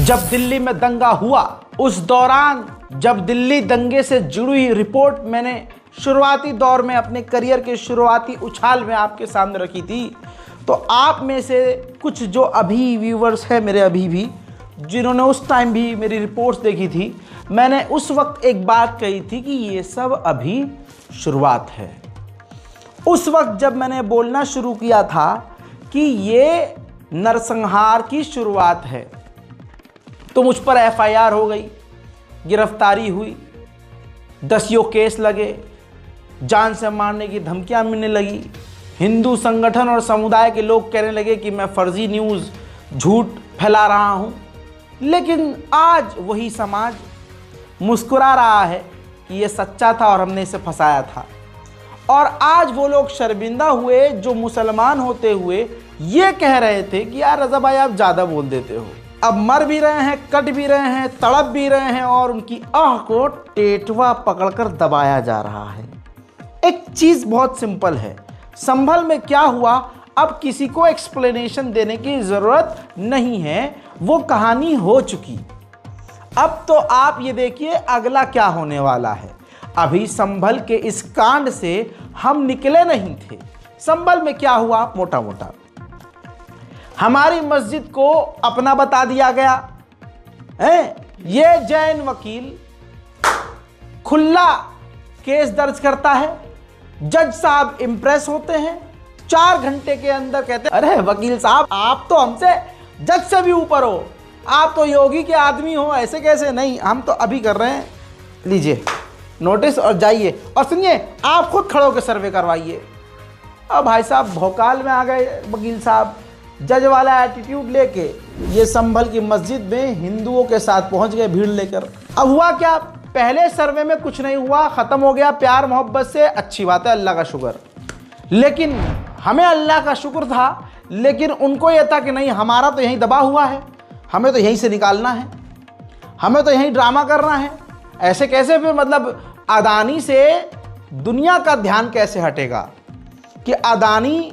जब दिल्ली में दंगा हुआ, उस दौरान जब दिल्ली दंगे से जुड़ी हुई रिपोर्ट मैंने शुरुआती दौर में अपने करियर के शुरुआती उछाल में आपके सामने रखी थी, तो आप में से कुछ जो अभी व्यूवर्स हैं मेरे अभी भी, जिन्होंने उस टाइम भी मेरी रिपोर्ट्स देखी थी, मैंने उस वक्त एक बात कही थी कि ये सब अभी शुरुआत है। उस वक्त जब मैंने बोलना शुरू किया था कि ये नरसंहार की शुरुआत है, तो मुझ पर एफआईआर हो गई, गिरफ्तारी हुई, 10 केस लगे, जान से मारने की धमकियां मिलने लगी। हिंदू संगठन और समुदाय के लोग कहने लगे कि मैं फर्जी न्यूज़, झूठ फैला रहा हूं। लेकिन आज वही समाज मुस्कुरा रहा है कि ये सच्चा था और हमने इसे फंसाया था। और आज वो लोग शर्मिंदा हुए जो मुसलमान होते हुए ये कह रहे थे कि यार रज़ा भाई आप ज़्यादा बोल देते हो। अब मर भी रहे हैं, कट भी रहे हैं, तड़प भी रहे हैं और उनकी आह को टेटवा पकड़कर दबाया जा रहा है। एक चीज़ बहुत सिंपल है, संभल में क्या हुआ अब किसी को एक्सप्लेनेशन देने की ज़रूरत नहीं है, वो कहानी हो चुकी। अब तो आप ये देखिए अगला क्या होने वाला है। अभी संभल के इस कांड से हम निकले नहीं थे। संभल में क्या हुआ, मोटा मोटा हमारी मस्जिद को अपना बता दिया गया है। ये जैन वकील खुला केस दर्ज करता है, जज साहब इंप्रेस होते हैं, 4 घंटे के अंदर कहते हैं अरे वकील साहब आप तो हमसे जज से भी ऊपर हो, आप तो योगी के आदमी हो, ऐसे कैसे। नहीं, हम तो अभी कर रहे हैं, लीजिए नोटिस और जाइए और सुनिए आप खुद खड़े होकर सर्वे करवाइए। अब भाई साहब भौकाल में आ गए वकील साहब, जज वाला एटीट्यूड लेके ये संभल की मस्जिद में हिंदुओं के साथ पहुंच गए भीड़ लेकर। अब हुआ क्या, पहले सर्वे में कुछ नहीं हुआ, ख़त्म हो गया प्यार मोहब्बत से, अच्छी बात है, अल्लाह का शुक्र। लेकिन हमें अल्लाह का शुक्र था, लेकिन उनको यह था कि नहीं हमारा तो यहीं दबा हुआ है, हमें तो यहीं से निकालना है, हमें तो यहीं ड्रामा करना है। ऐसे कैसे फिर, मतलब अदानी से दुनिया का ध्यान कैसे हटेगा कि अदानी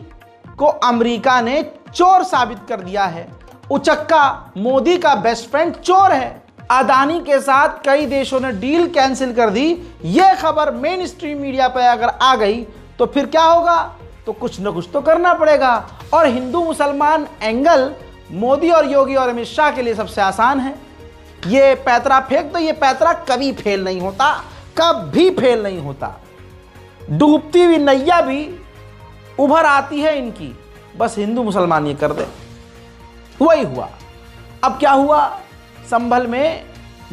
को अमेरिका ने चोर साबित कर दिया है। उचक्का मोदी का बेस्ट फ्रेंड चोर है। अदानी के साथ कई देशों ने डील कैंसिल कर दी। यह खबर मेन स्ट्रीम मीडिया पर अगर आ गई तो फिर क्या होगा, तो कुछ न कुछ तो करना पड़ेगा। और हिंदू मुसलमान एंगल मोदी और योगी और अमित शाह के लिए सबसे आसान है। ये पैतरा फेंक दो, ये पैतरा कभी फेल नहीं होता, कभी फेल नहीं होता। डूबती हुई नैया भी उभर आती है इनकी, बस हिंदू मुसलमान ये कर दे। वही हुआ। अब क्या हुआ, संभल में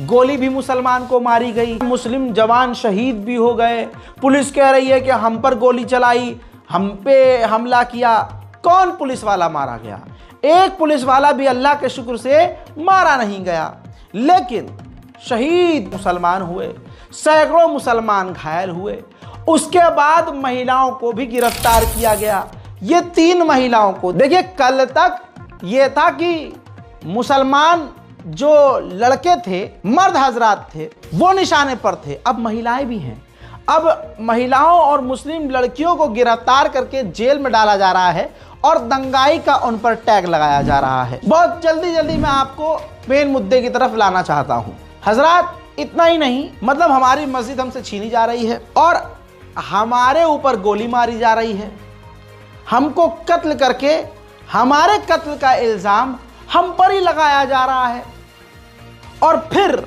गोली भी मुसलमान को मारी गई, मुस्लिम जवान शहीद भी हो गए। पुलिस कह रही है कि हम पर गोली चलाई, हम पे हमला किया। कौन पुलिस वाला मारा गया? एक पुलिस वाला भी अल्लाह के शुक्र से मारा नहीं गया, लेकिन शहीद मुसलमान हुए, सैकड़ों मुसलमान घायल हुए। उसके बाद महिलाओं को भी गिरफ्तार किया गया। ये 3 महिलाओं को देखिए, कल तक ये था कि मुसलमान जो लड़के थे, मर्द हजरात थे, वो निशाने पर थे, अब महिलाएं भी हैं। अब महिलाओं और मुस्लिम लड़कियों को गिरफ्तार करके जेल में डाला जा रहा है और दंगाई का उन पर टैग लगाया जा रहा है। बहुत जल्दी मैं आपको मेन मुद्दे की तरफ लाना चाहता हूं। हजरात, इतना ही नहीं, मतलब हमारी मस्जिद हमसे छीनी जा रही है और हमारे ऊपर गोली मारी जा रही है, हमको कत्ल करके हमारे कत्ल का इल्ज़ाम हम पर ही लगाया जा रहा है, और फिर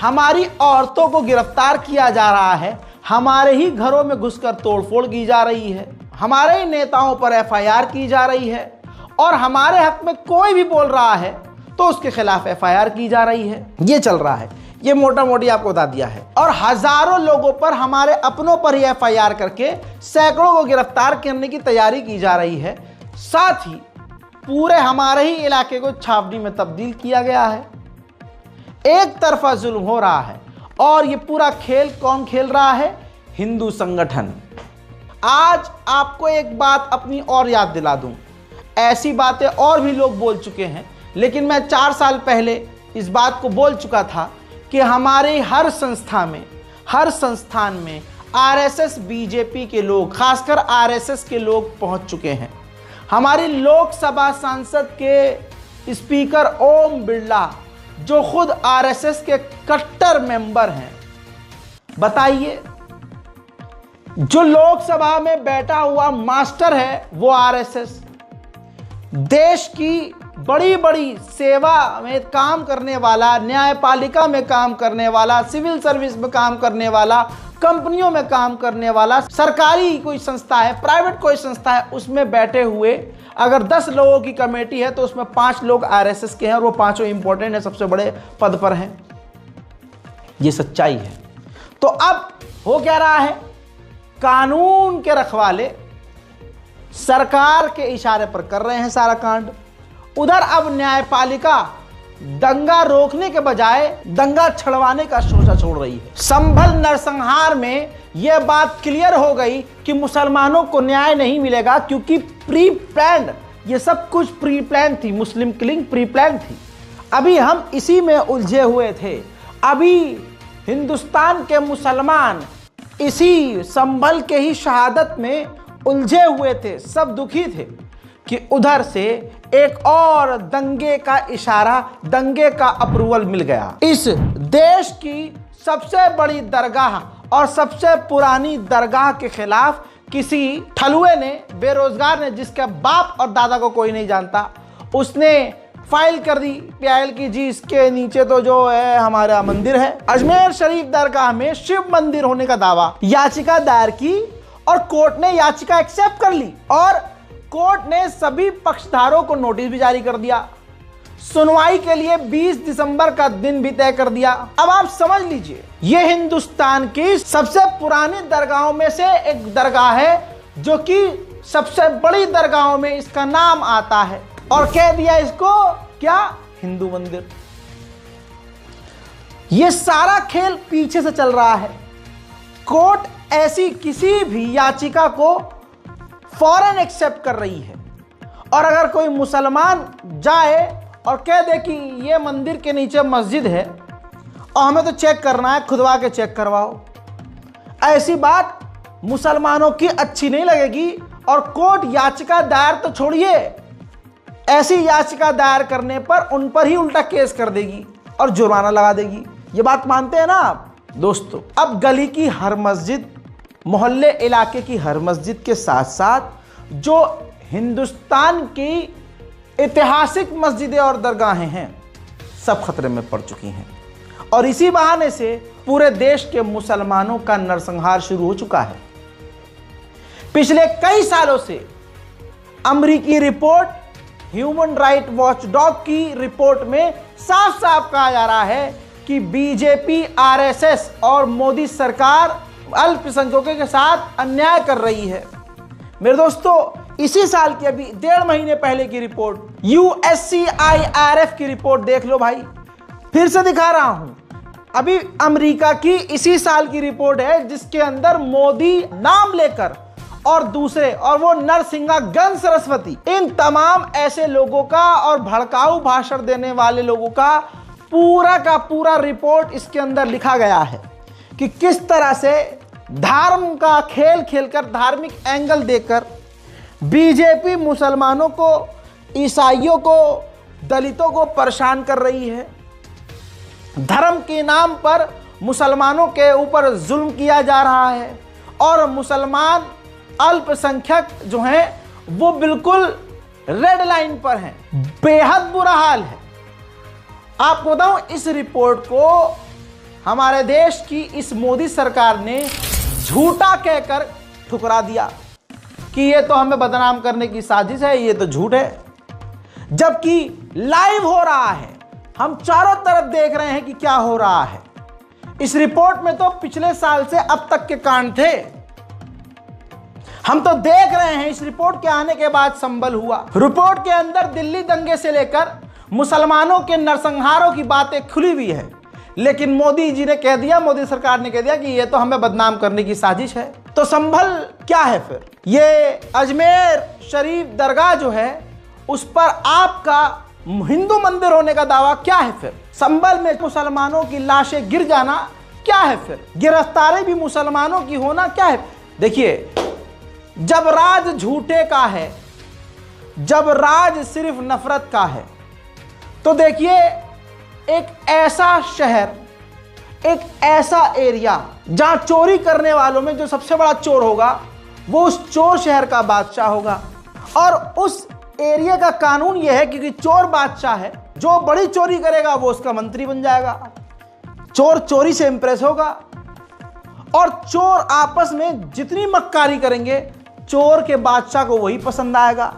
हमारी औरतों को गिरफ्तार किया जा रहा है, हमारे ही घरों में घुसकर तोड़फोड़ की जा रही है, हमारे ही नेताओं पर एफआईआर की जा रही है, और हमारे हक में कोई भी बोल रहा है तो उसके खिलाफ एफआईआर की जा रही है। ये चल रहा है, ये मोटा मोटी आपको बता दिया है। और हजारों लोगों पर, हमारे अपनों पर ही एफआईआर करके सैकड़ों को गिरफ्तार करने की तैयारी की जा रही है। साथ ही पूरे हमारे ही इलाके को छावनी में तब्दील किया गया है। एक तरफा जुल्म हो रहा है, और ये पूरा खेल कौन खेल रहा है? हिंदू संगठन। आज आपको एक बात अपनी और याद दिला दूं, ऐसी बातें और भी लोग बोल चुके हैं, लेकिन मैं 4 साल पहले इस बात को बोल चुका था कि हमारे हर संस्थान में आरएसएस बीजेपी के लोग, खासकर आरएसएस के लोग पहुंच चुके हैं। हमारी लोकसभा सांसद के स्पीकर ओम बिरला जो खुद आरएसएस के कट्टर मेंबर हैं। बताइए, जो लोकसभा में बैठा हुआ मास्टर है वो आरएसएस, देश की बड़ी बड़ी सेवा में काम करने वाला, न्यायपालिका में काम करने वाला, सिविल सर्विस में काम करने वाला, कंपनियों में काम करने वाला, सरकारी कोई संस्था है, प्राइवेट कोई संस्था है, उसमें बैठे हुए अगर 10 लोगों की कमेटी है तो उसमें 5 लोग आरएसएस के हैं और वो पांचों इंपॉर्टेंट है, सबसे बड़े पद पर हैं। ये सच्चाई है। तो अब हो क्या रहा है, कानून के रखवाले सरकार के इशारे पर कर रहे हैं सारा कांड। उधर अब न्यायपालिका दंगा रोकने के बजाय दंगा छड़वाने का सोचा छोड़ रही है। संभल नरसंहार में यह बात क्लियर हो गई कि मुसलमानों को न्याय नहीं मिलेगा, क्योंकि प्री प्लान्ड, ये सब कुछ प्री प्लान थी, मुस्लिम किलिंग प्री प्लान थी। अभी हम इसी में उलझे हुए थे। अभी हिंदुस्तान के मुसलमान इसी संभल के ही शहादत में उलझे हुए थे, सब दुखी थे कि उधर से एक और दंगे का इशारा, दंगे का अप्रूवल मिल गया। इस देश की सबसे बड़ी दरगाह और सबसे पुरानी दरगाह के खिलाफ किसी ठलुए ने, बेरोजगार ने, जिसके बाप और दादा को कोई नहीं जानता, उसने फाइल कर दी PIL की, जी इसके नीचे तो जो है हमारा मंदिर है, अजमेर शरीफ दरगाह में शिव मंदिर होने का दावा, याचिका दायर की और कोर्ट ने याचिका एक्सेप्ट कर ली और कोर्ट ने सभी पक्षधारों को नोटिस भी जारी कर दिया। सुनवाई के लिए 20 दिसंबर का दिन भी तय कर दिया। अब आप समझ लीजिए, यह हिंदुस्तान की सबसे पुरानी दरगाहों में से एक दरगाह है, जो कि सबसे बड़ी दरगाहों में इसका नाम आता है, और कह दिया इसको क्या, हिंदू मंदिर। यह सारा खेल पीछे से चल रहा है। कोर्ट ऐसी किसी भी याचिका को फौरन एक्सेप्ट कर रही है, और अगर कोई मुसलमान जाए और कह दे कि ये मंदिर के नीचे मस्जिद है और हमें तो चेक करना है, खुदवा के चेक करवाओ, ऐसी बात मुसलमानों की अच्छी नहीं लगेगी। और कोर्ट याचिका दायर तो छोड़िए, ऐसी याचिका दायर करने पर उन पर ही उल्टा केस कर देगी और जुर्माना लगा देगी। ये बात मानते हैं ना आप दोस्तों? अब गली की हर मस्जिद, मोहल्ले इलाके की हर मस्जिद के साथ साथ जो हिंदुस्तान की ऐतिहासिक मस्जिदें और दरगाहें हैं, सब खतरे में पड़ चुकी हैं। और इसी बहाने से पूरे देश के मुसलमानों का नरसंहार शुरू हो चुका है। पिछले कई सालों से अमेरिकी रिपोर्ट, ह्यूमन राइट वॉचडॉग की रिपोर्ट में साफ साफ कहा जा रहा है कि बीजेपी, आरएसएस और मोदी सरकार अल्पसंख्यकों के साथ अन्याय कर रही है। मेरे दोस्तों, इसी साल की अभी 1.5 महीने पहले की रिपोर्ट, USCIRF की रिपोर्ट देख लो भाई, फिर से दिखा रहा हूं। अभी अमेरिका की इसी साल की रिपोर्ट है, जिसके अंदर मोदी नाम लेकर और दूसरे, और वो नरसिंहा सरस्वती, इन तमाम ऐसे लोगों का और भड़काऊ भाषण देने वाले लोगों का पूरा रिपोर्ट इसके अंदर लिखा गया है कि किस तरह से धर्म का खेल खेलकर, धार्मिक एंगल देकर बीजेपी मुसलमानों को, ईसाइयों को, दलितों को परेशान कर रही है। धर्म के नाम पर मुसलमानों के ऊपर जुल्म किया जा रहा है और मुसलमान अल्पसंख्यक जो हैं वो बिल्कुल रेड लाइन पर हैं। बेहद बुरा हाल है। आपको बताऊं, इस रिपोर्ट को हमारे देश की इस मोदी सरकार ने झूठा कहकर ठुकरा दिया कि ये तो हमें बदनाम करने की साजिश है, ये तो झूठ है। जबकि लाइव हो रहा है, हम चारों तरफ देख रहे हैं कि क्या हो रहा है। इस रिपोर्ट में तो पिछले साल से अब तक के कांड थे, हम तो देख रहे हैं। इस रिपोर्ट के आने के बाद संभल हुआ। रिपोर्ट के अंदर दिल्ली दंगे से लेकर मुसलमानों के नरसंहारों की बातें खुली हुई है, लेकिन मोदी जी ने कह दिया, मोदी सरकार ने कह दिया कि ये तो हमें बदनाम करने की साजिश है। तो संभल क्या है फिर? ये अजमेर शरीफ दरगाह जो है, उस पर आपका हिंदू मंदिर होने का दावा क्या है फिर? संभल में मुसलमानों की लाशें गिर जाना क्या है फिर? गिरफ्तारी भी मुसलमानों की होना क्या है? देखिए, जब राज झूठे का है, जब राज सिर्फ नफरत का है, तो देखिए एक ऐसा शहर, एक ऐसा एरिया जहां चोरी करने वालों में जो सबसे बड़ा चोर होगा वो उस चोर शहर का बादशाह होगा। और उस एरिया का कानून यह है क्योंकि चोर बादशाह है, जो बड़ी चोरी करेगा वो उसका मंत्री बन जाएगा। चोर चोरी से इंप्रेस होगा और चोर आपस में जितनी मक्कारी करेंगे चोर के बादशाह को वही पसंद आएगा।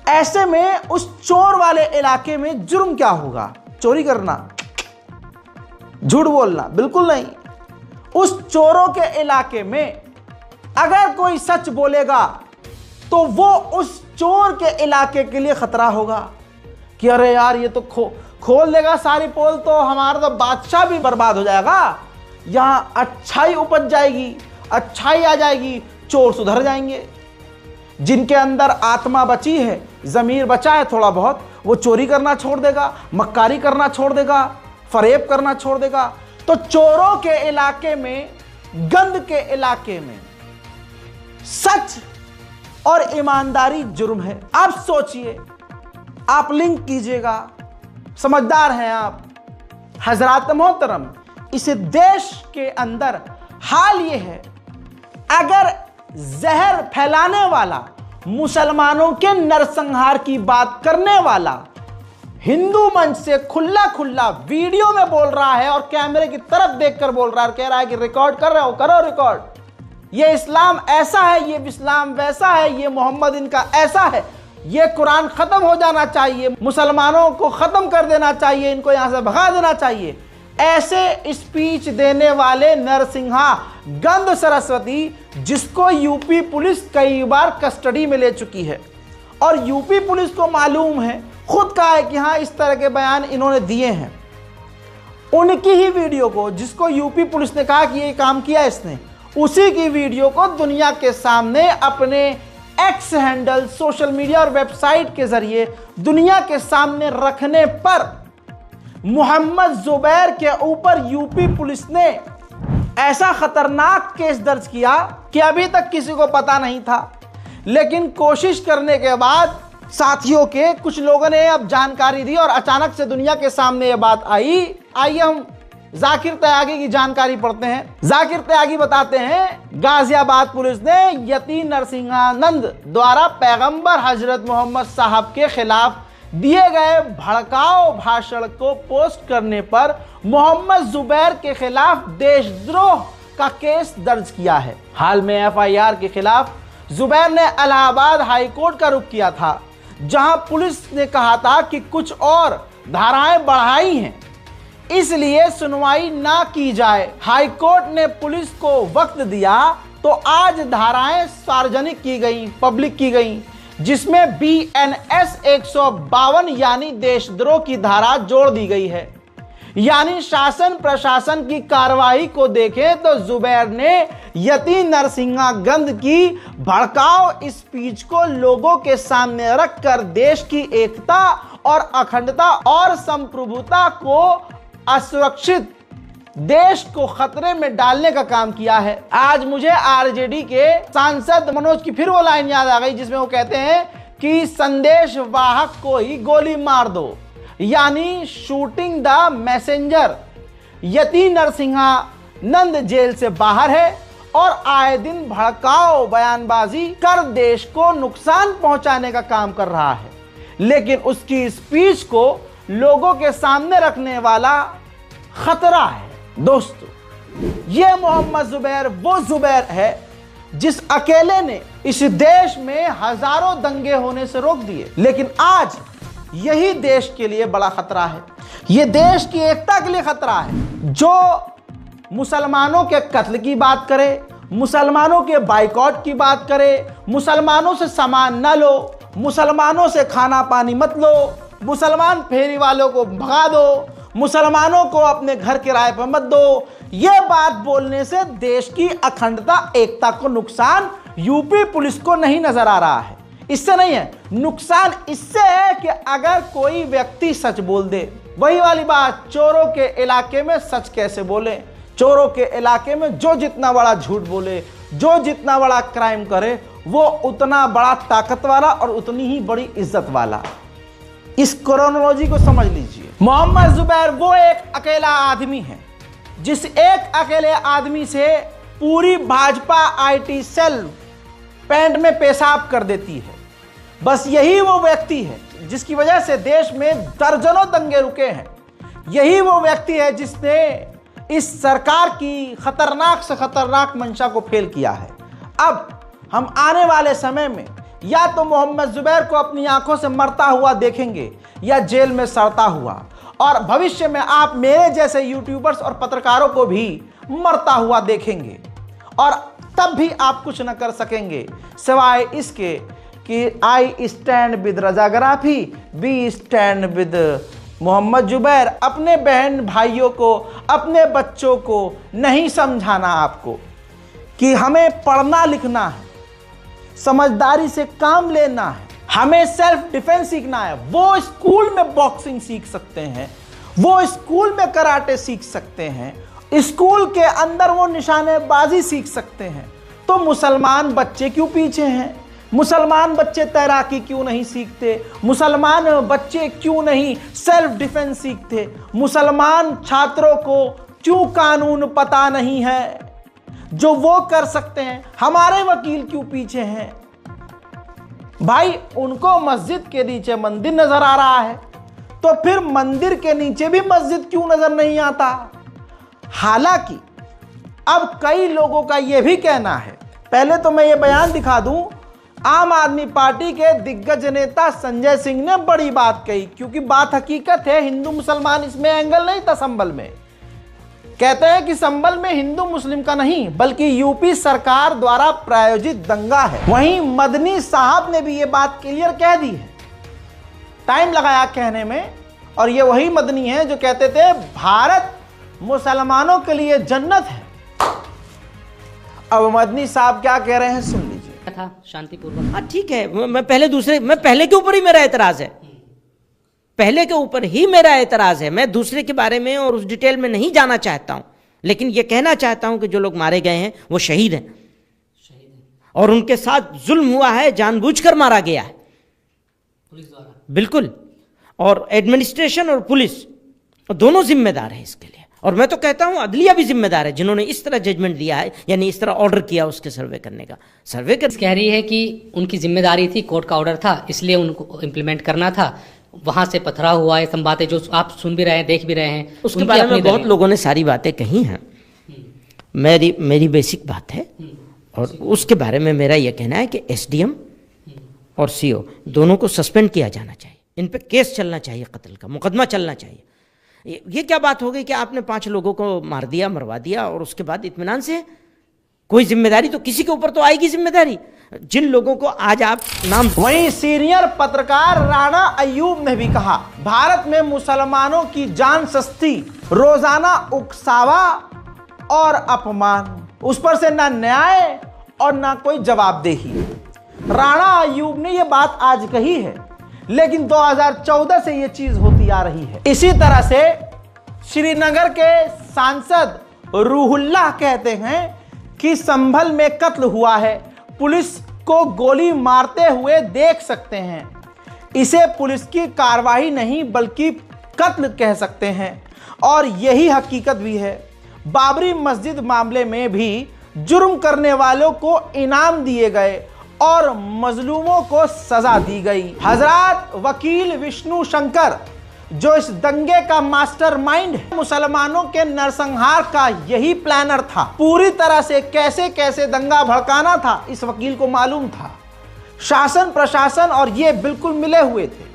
ऐसे में उस चोर वाले इलाके में जुर्म क्या होगा? चोरी करना, झूठ बोलना? बिल्कुल नहीं। उस चोरों के इलाके में अगर कोई सच बोलेगा तो वो उस चोर के इलाके के लिए खतरा होगा कि अरे यार ये तो खोल देगा सारी पोल तो हमारा तो बादशाह भी बर्बाद हो जाएगा, यहां अच्छाई उपज जाएगी, अच्छाई आ जाएगी, चोर सुधर जाएंगे। जिनके अंदर आत्मा बची है, जमीर बचा है थोड़ा बहुत, वो चोरी करना छोड़ देगा, मक्कारी करना छोड़ देगा, फरेब करना छोड़ देगा। तो चोरों के इलाके में, गंद के इलाके में सच और ईमानदारी जुर्म है। आप सोचिए, आप लिंक कीजिएगा, समझदार हैं आप। हजरात मोहतरम, इस देश के अंदर हाल ये है, अगर जहर फैलाने वाला, मुसलमानों के नरसंहार की बात करने वाला हिंदू मंच से खुला खुला वीडियो में बोल रहा है और कैमरे की तरफ देखकर बोल रहा है, कह रहा है कि रिकॉर्ड कर रहे हो, करो रिकॉर्ड, ये इस्लाम ऐसा है, ये इस्लाम वैसा है, ये मोहम्मद इनका ऐसा है, ये कुरान खत्म हो जाना चाहिए, मुसलमानों को खत्म कर देना चाहिए, इनको यहां से भगा देना चाहिए, ऐसे स्पीच देने वाले नरसिंहा गंद सरस्वती, जिसको यूपी पुलिस कई बार कस्टडी में ले चुकी है और यूपी पुलिस को मालूम है, खुद कहा है कि हाँ इस तरह के बयान इन्होंने दिए हैं, उनकी ही वीडियो को, जिसको यूपी पुलिस ने कहा कि ये काम किया इसने, उसी की वीडियो को दुनिया के सामने अपने एक्स हैंडल, सोशल मीडिया और वेबसाइट के जरिए दुनिया के सामने रखने पर मोहम्मद जुबैर के ऊपर यूपी पुलिस ने ऐसा खतरनाक केस दर्ज किया कि अभी तक किसी को पता नहीं था। लेकिन कोशिश करने के बाद साथियों के कुछ लोगों ने अब जानकारी दी और अचानक से दुनिया के सामने यह बात आई। आइए हम जाकिर त्यागी की जानकारी पढ़ते हैं। जाकिर त्यागी बताते हैं, गाजियाबाद पुलिस ने यती नरसिंहानंद द्वारा पैगंबर हजरत मोहम्मद साहब के खिलाफ दिए गए भड़काऊ भाषण को पोस्ट करने पर मोहम्मद जुबैर के खिलाफ देशद्रोह का केस दर्ज किया है। हाल में एफआईआर के खिलाफ जुबैर ने इलाहाबाद हाई कोर्ट का रुख किया था, जहां पुलिस ने कहा था कि कुछ और धाराएं बढ़ाई हैं, इसलिए सुनवाई ना की जाए। हाई कोर्ट ने पुलिस को वक्त दिया तो आज धाराएं सार्वजनिक की गई, पब्लिक की गई, जिसमें BNS 152 यानी देशद्रोह की धारा जोड़ दी गई है। यानी शासन प्रशासन की कार्रवाई को देखें तो जुबैर ने यती नरसिंहागंज की भड़काऊ स्पीच को लोगों के सामने रखकर देश की एकता और अखंडता और संप्रभुता को असुरक्षित, देश को खतरे में डालने का काम किया है। आज मुझे आरजेडी के सांसद मनोज की फिर वो लाइन याद आ गई जिसमें वो कहते हैं कि संदेश वाहक को ही गोली मार दो, यानी shooting the messenger. Yati Narsinghanand jail से बाहर है और आए दिन भड़काऊ बयानबाजी कर देश को नुकसान पहुंचाने का काम कर रहा है, लेकिन उसकी स्पीच को लोगों के सामने रखने वाला खतरा है। दोस्तों, ये मोहम्मद जुबैर वो जुबैर है जिस अकेले ने इस देश में हजारों दंगे होने से रोक दिए, लेकिन आज यही देश के लिए बड़ा खतरा है, ये देश की एकता के लिए खतरा है। जो मुसलमानों के कत्ल की बात करे, मुसलमानों के बाइकॉट की बात करे, मुसलमानों से सामान न लो, मुसलमानों से खाना पानी मत लो, मुसलमान फेरी वालों को भगा दो, मुसलमानों को अपने घर किराए पर मत दो, यह बात बोलने से देश की अखंडता एकता को नुकसान यूपी पुलिस को नहीं नजर आ रहा है। इससे नहीं है, नुकसान इससे है कि अगर कोई व्यक्ति सच बोल दे, वही वाली बात, चोरों के इलाके में सच कैसे बोले, चोरों के इलाके में जो जितना बड़ा झूठ बोले, जो जितना बड़ा क्राइम करे, वो उतना बड़ा ताकत वाला और उतनी ही बड़ी इज्जत वाला। इस क्रोनोलॉजी को समझ लीजिए। मोहम्मद जुबैर वो एक अकेला आदमी है जिस एक अकेले आदमी से पूरी भाजपा आईटी सेल पैंट में पेशाब कर देती है। बस यही वो व्यक्ति है जिसकी वजह से देश में दर्जनों दंगे रुके हैं। यही वो व्यक्ति है जिसने इस सरकार की खतरनाक से खतरनाक मंशा को फेल किया है। अब हम आने वाले समय में या तो मोहम्मद जुबैर को अपनी आंखों से मरता हुआ देखेंगे या जेल में सड़ता हुआ, और भविष्य में आप मेरे जैसे यूट्यूबर्स और पत्रकारों को भी मरता हुआ देखेंगे, और तब भी आप कुछ न कर सकेंगे सिवाय इसके कि आई स्टैंड विद रजा गराफी, we stand with Mohammad Zubair. अपने बहन भाइयों को, अपने बच्चों को नहीं समझाना आपको कि हमें पढ़ना लिखना है, समझदारी से काम लेना है, हमें सेल्फ डिफेंस सीखना है। वो स्कूल में बॉक्सिंग सीख सकते हैं, वो स्कूल में कराटे सीख सकते हैं, स्कूल के अंदर वो निशानेबाजी सीख सकते हैं। तो मुसलमान बच्चे क्यों पीछे हैं? मुसलमान बच्चे तैराकी क्यों नहीं सीखते? मुसलमान बच्चे क्यों नहीं सेल्फ डिफेंस सीखते? मुसलमान छात्रों को क्यों कानून पता नहीं है जो वो कर सकते हैं? हमारे वकील क्यों पीछे हैं? भाई, उनको मस्जिद के नीचे मंदिर नजर आ रहा है, तो फिर मंदिर के नीचे भी मस्जिद क्यों नजर नहीं आता? हालांकि अब कई लोगों का यह भी कहना है, पहले तो मैं ये बयान दिखा दूं, आम आदमी पार्टी के दिग्गज नेता संजय सिंह ने बड़ी बात कही, क्योंकि बात हकीकत है, हिंदू मुसलमान इसमें एंगल नहीं था। संभल में कहते हैं कि संभल में हिंदू मुस्लिम का नहीं बल्कि यूपी सरकार द्वारा प्रायोजित दंगा है। वहीं मदनी साहब ने भी ये बात क्लियर कह दी है, टाइम लगाया कहने में, और ये वही मदनी है जो कहते थे भारत मुसलमानों के लिए जन्नत है। अब मदनी साहब क्या कह रहे हैं सुन लीजिए। था शांतिपूर्वक। हाँ ठीक है, मैं पहले के ऊपर ही मेरा एतराज है, पहले के ऊपर ही मेरा एतराज है। मैं दूसरे के बारे में और उस डिटेल में नहीं जाना चाहता हूं, लेकिन यह कहना चाहता हूं कि जो लोग मारे गए हैं वो शहीद हैं, और उनके साथ जुल्म हुआ है, जानबूझकर मारा गया है पुलिस द्वारा, बिल्कुल। और एडमिनिस्ट्रेशन और पुलिस दोनों जिम्मेदार है इसके लिए, और मैं तो कहता हूं अदलिया भी जिम्मेदार है जिन्होंने इस तरह जजमेंट दिया है, यानी इस तरह ऑर्डर किया उसके सर्वे करने का। सर्वे कह रही है कि उनकी जिम्मेदारी थी, कोर्ट का ऑर्डर था, इसलिए उनको इम्प्लीमेंट करना था। वहां से पथराव हुआ है, सब बातें जो आप सुन भी रहे हैं, देख भी रहे हैं, उसके बारे में बहुत लोगों ने सारी बातें कही हैं। मेरी बेसिक बात है, और उसके बारे में मेरा यह कहना है कि एसडीएम और सीओ दोनों को सस्पेंड किया जाना चाहिए, इन पे केस चलना चाहिए, कत्ल का मुकदमा चलना चाहिए। ये क्या बात हो गई कि आपने 5 लोगों को मार दिया, मरवा दिया, और उसके बाद इत्मीनान से कोई जिम्मेदारी तो किसी के ऊपर तो आएगी जिम्मेदारी, जिन लोगों को आज आप नाम। वहीं सीनियर पत्रकार राणा अय्यूब ने भी कहा, भारत में मुसलमानों की जान सस्ती, रोजाना उकसावा और अपमान, उस पर से ना न्याय और ना कोई जवाबदेही। राणा अय्यूब ने यह बात आज कही है, लेकिन 2014 से यह चीज होती आ रही है। इसी तरह से श्रीनगर के सांसद रूहुल्लाह कहते हैं कि संभल में कत्ल हुआ है, पुलिस को गोली मारते हुए देख सकते हैं, इसे पुलिस की कार्रवाई नहीं बल्कि कत्ल कह सकते हैं, और यही हकीकत भी है। बाबरी मस्जिद मामले में भी जुर्म करने वालों को इनाम दिए गए और मजलूमों को सजा दी गई। हजरत वकील विष्णु शंकर जो इस दंगे का मास्टरमाइंड है, मुसलमानों के नरसंहार का यही प्लानर था, पूरी तरह से कैसे कैसे दंगा भड़काना था इस वकील को मालूम था। शासन प्रशासन और ये बिल्कुल मिले हुए थे।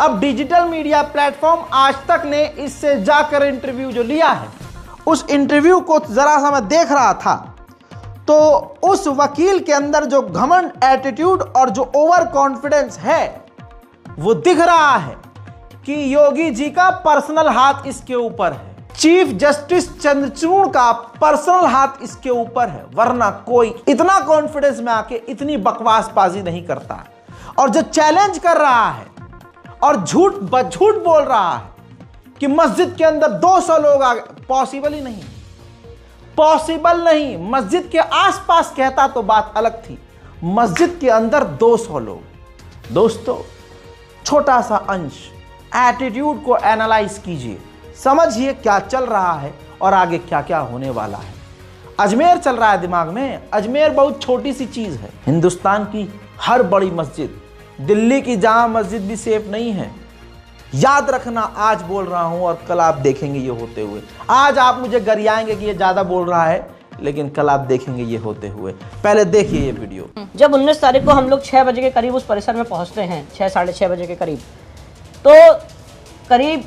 अब डिजिटल मीडिया प्लेटफॉर्म आज तक ने इससे जाकर इंटरव्यू जो लिया है, उस इंटरव्यू को जरा सा मैं देख रहा था, तो उस वकील के अंदर जो घमंड एटीट्यूड और जो ओवर कॉन्फिडेंस है वो दिख रहा है कि योगी जी का पर्सनल हाथ इसके ऊपर है, चीफ जस्टिस चंद्रचूड़ का पर्सनल हाथ इसके ऊपर है, वरना कोई इतना कॉन्फिडेंस में आके इतनी बकवासबाजी नहीं करता। और जो चैलेंज कर रहा है और झूठ बोल रहा है कि मस्जिद के अंदर 200 लोग आ गए, पॉसिबल ही नहीं, पॉसिबल नहीं। मस्जिद के आसपास कहता तो बात अलग थी, मस्जिद के अंदर 200 लोग। दोस्तों, छोटा सा अंश एटीट्यूड को एनालाइज कीजिए, समझिए क्या चल रहा है और आगे क्या क्या होने वाला है। अजमेर चल रहा है दिमाग में। अजमेर बहुत छोटी सी चीज है। हिंदुस्तान की हर बड़ी मस्जिद, दिल्ली की जामा मस्जिद भी सेफ नहीं है। याद रखना, आज बोल रहा हूं और कल आप देखेंगे ये होते हुए। आज आप मुझे गरियाएंगे कि ये ज्यादा बोल रहा है, लेकिन कल आप देखेंगे ये होते हुए। पहले देखिए ये वीडियो। जब 19 तारीख को हम लोग 6 बजे के करीब उस परिसर में पहुंचते हैं, 6 साढ़े 6 बजे के करीब, तो करीब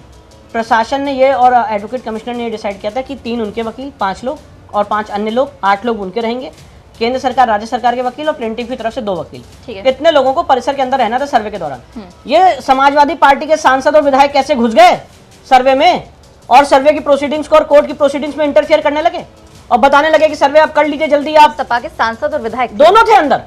प्रशासन ने ये और एडवोकेट कमिश्नर ने ये डिसाइड किया था कि 3 उनके वकील, 5 लोग और 5 अन्य लोग, 8 लोग उनके रहेंगे। केंद्र सरकार, राज्य सरकार के वकील और प्लेंटिफ की तरफ से 2 वकील। इतने लोगों को परिसर के अंदर रहना था सर्वे के दौरान। ये समाजवादी पार्टी के सांसद और विधायक कैसे घुस गए सर्वे में और सर्वे की प्रोसीडिंग्स को और कोर्ट की प्रोसीडिंग्स में इंटरफियर करने लगे और बताने लगे कि सर्वे आप कर लीजिए जल्दी। आप सपा के सांसद और विधायक दोनों थे अंदर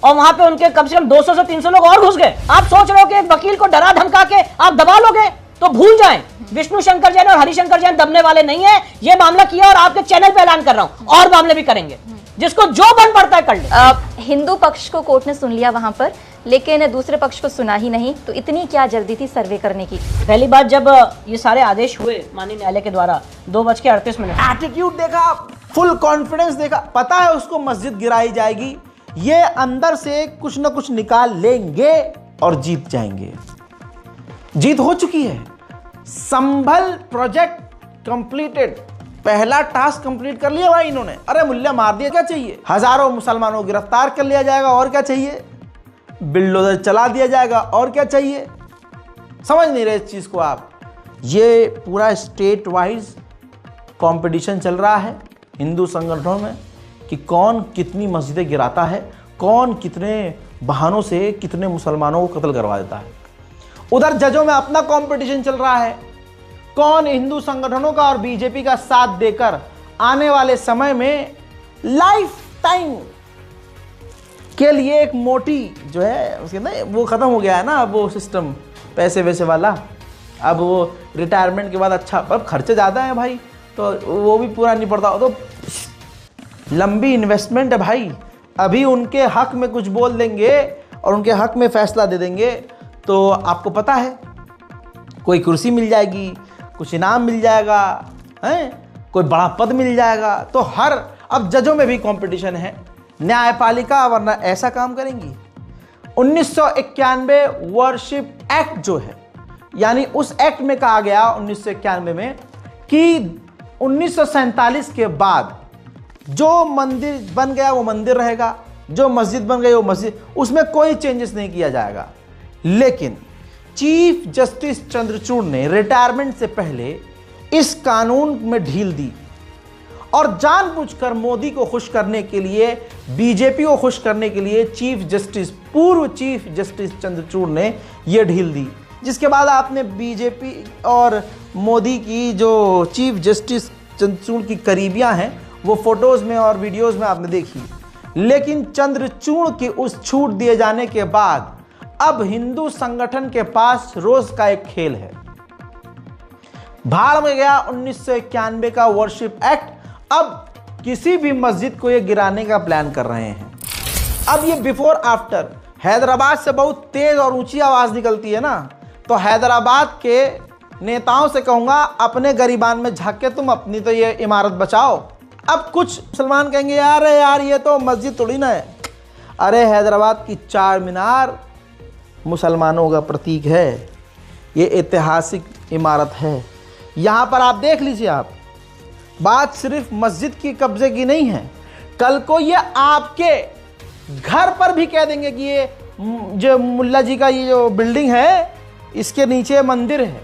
और वहां पे उनके कम से कम 200 से 300 लोग और घुस गए। आप सोच रहे हो कि एक वकील को डरा धमका के आप दबा लोगे तो भूल जाएं, विष्णु शंकर जैन और हरिशंकर जैन दबने वाले नहीं है। ये मामला किया और आपके चैनल पे ऐलान कर रहा हूं, और मामले भी करेंगे, जिसको जो बन पड़ता है कर ले। हिंदू पक्ष को कोर्ट ने सुन लिया वहां पर, लेकिन दूसरे पक्ष को सुना ही नहीं, तो इतनी क्या जल्दी थी सर्वे करने की? पहली बात, जब ये सारे आदेश हुए माननीय न्यायालय के द्वारा 2:38 एटीट्यूड देखा, फुल कॉन्फिडेंस देखा, पता है उसको मस्जिद गिराई जाएगी, ये अंदर से कुछ ना कुछ निकाल लेंगे और जीत जाएंगे। जीत हो चुकी है। संभल प्रोजेक्ट कंप्लीटेड, पहला टास्क कंप्लीट कर लिया भाई इन्होंने। अरे मुल्ला मार दिया, क्या चाहिए? हजारों मुसलमानों को गिरफ्तार कर लिया जाएगा, और क्या चाहिए? बिल्डोजर चला दिया जाएगा, और क्या चाहिए? समझ नहीं रहे इस चीज को आप। ये पूरा स्टेट वाइज कंपटीशन चल रहा है हिंदू संगठनों में कि कौन कितनी मस्जिदें गिराता है, कौन कितने बहानों से कितने मुसलमानों को कत्ल करवा देता है। उधर जजों में अपना कंपटीशन चल रहा है, कौन हिंदू संगठनों का और बीजेपी का साथ देकर आने वाले समय में लाइफ टाइम के लिए एक मोटी जो है उसके ना वो खत्म हो गया है ना, अब वो सिस्टम पैसे वैसे वाला। अब वो रिटायरमेंट के बाद अच्छा, अब खर्चे ज़्यादा हैं भाई, तो वो भी पूरा नहीं पड़ता। तो लंबी इन्वेस्टमेंट है भाई। अभी उनके हक में कुछ बोल देंगे और उनके हक में फैसला दे देंगे तो आपको पता है कोई कुर्सी मिल जाएगी, कुछ इनाम मिल जाएगा, हैं, कोई बड़ा पद मिल जाएगा। तो हर अब जजों में भी कंपटीशन है। न्यायपालिका वरना ऐसा काम करेंगी। 1991 वर्शिप एक्ट जो है, यानी उस एक्ट में कहा गया 1991 में कि 1947 के बाद जो मंदिर बन गया वो मंदिर रहेगा, जो मस्जिद बन गई वो मस्जिद, उसमें कोई चेंजेस नहीं किया जाएगा। लेकिन चीफ जस्टिस चंद्रचूड़ ने रिटायरमेंट से पहले इस कानून में ढील दी और जानबूझकर मोदी को खुश करने के लिए, बीजेपी को खुश करने के लिए पूर्व चीफ जस्टिस चंद्रचूड़ ने यह ढील दी। जिसके बाद आपने बीजेपी और मोदी की जो चीफ जस्टिस चंद्रचूड़ की करीबियां हैं वो फोटोज में और वीडियोस में आपने देखी। लेकिन चंद्रचूड़ की उस छूट दिए जाने के बाद अब हिंदू संगठन के पास रोज का एक खेल है। भाड़ में गया 1991 का वर्शिप एक्ट। अब किसी भी मस्जिद को ये गिराने का प्लान कर रहे हैं। अब ये बिफोर आफ्टर, हैदराबाद से बहुत तेज और ऊंची आवाज निकलती है ना, तो हैदराबाद के नेताओं से कहूंगा अपने गरीबान में झांक के तुम अपनी तो ये इमारत बचाओ। अब कुछ मुसलमान कहेंगे यार ये तो मस्जिद थोड़ी ना है। अरे हैदराबाद की 4 मीनार मुसलमानों का प्रतीक है, ये ऐतिहासिक इमारत है। यहाँ पर आप देख लीजिए, आप बात सिर्फ मस्जिद की कब्जे की नहीं है, कल को ये आपके घर पर भी कह देंगे कि ये जो मुल्ला जी का ये जो बिल्डिंग है इसके नीचे मंदिर है।